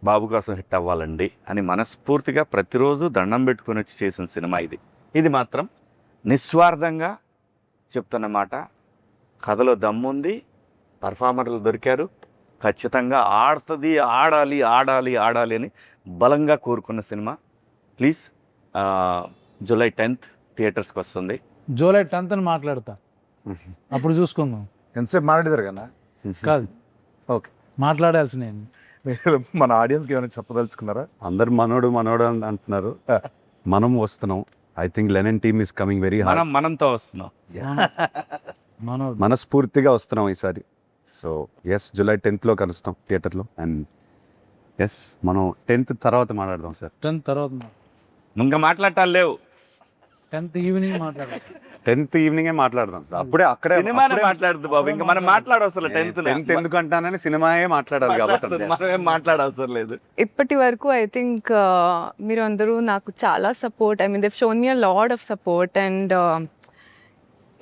S6: బాబు కోసం హిట్ అవ్వాలండి అని మనస్ఫూర్తిగా ప్రతిరోజు దండం పెట్టుకొని వచ్చి చేసిన సినిమా ఇది. ఇది మాత్రం నిస్వార్థంగా చెప్తున్న మాట. కథలో దమ్ముంది, పర్ఫార్మర్లు దొరికారు, ఖచ్చితంగా ఆడాలి అని బలంగా కోరుకున్న సినిమా. ప్లీజ్ జూలై 10th థియేటర్స్కి వస్తుంది.
S4: జూలై 10th అని మాట్లాడతా. అప్పుడు చూసుకుందాం.
S1: ఎంతసేపు మాట్లాడేదారు కదా
S4: కాదు,
S1: ఓకే.
S4: మాట్లాడాల్సి నేను.
S1: మీరు మన ఆడియన్స్కి ఏమైనా చెప్పదలుచుకున్నారా?
S3: అందరు మనోడు మనోడు అని అంటున్నారు, మనం వస్తున్నాం. I think Lenin team is coming very hard.
S6: మనంతో వస్తున్నాం.
S4: మనోడు
S3: మనస్ఫూర్తిగా వస్తున్నాం ఈసారి. సో ఎస్, జూలై 10th కలుస్తాం థియేటర్లో. అండ్ ఎస్, మనం 10th తర్వాత మాట్లాడదాం సార్.
S4: 10th తర్వాత
S6: ఇంకా మాట్లాడటాలు లేవు.
S4: 10th ఈవినింగ్ మాట్లాడాలి.
S3: 10th ఈవినింగే మాట్లాడదాం సార్. అప్పుడే అక్కడే
S6: సినిమానే మాట్లాడదు బాబు, ఇంకా మనం మాట్లాడవసరం.
S3: 10th ఎందుకు అంటానని సినిమాయే మాట్లాడాలి కాబట్టి
S6: మనం మాట్లాడవసరం లేదు.
S5: ఇప్పటి వరకు ఐ థింక్ మీరు అందరూ నాకు చాలా support, I mean దెవ్ shown me a lot of support and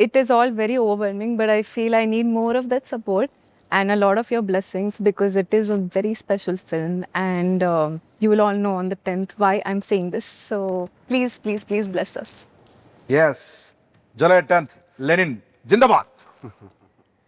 S5: it is all very overwhelming, but I feel I need more of that support and a lot of your blessings because it is a very special film and you will all know on the 10th why I'm saying this. So please, please, please bless us.
S1: Yes, July 10th Lenin Zindabad.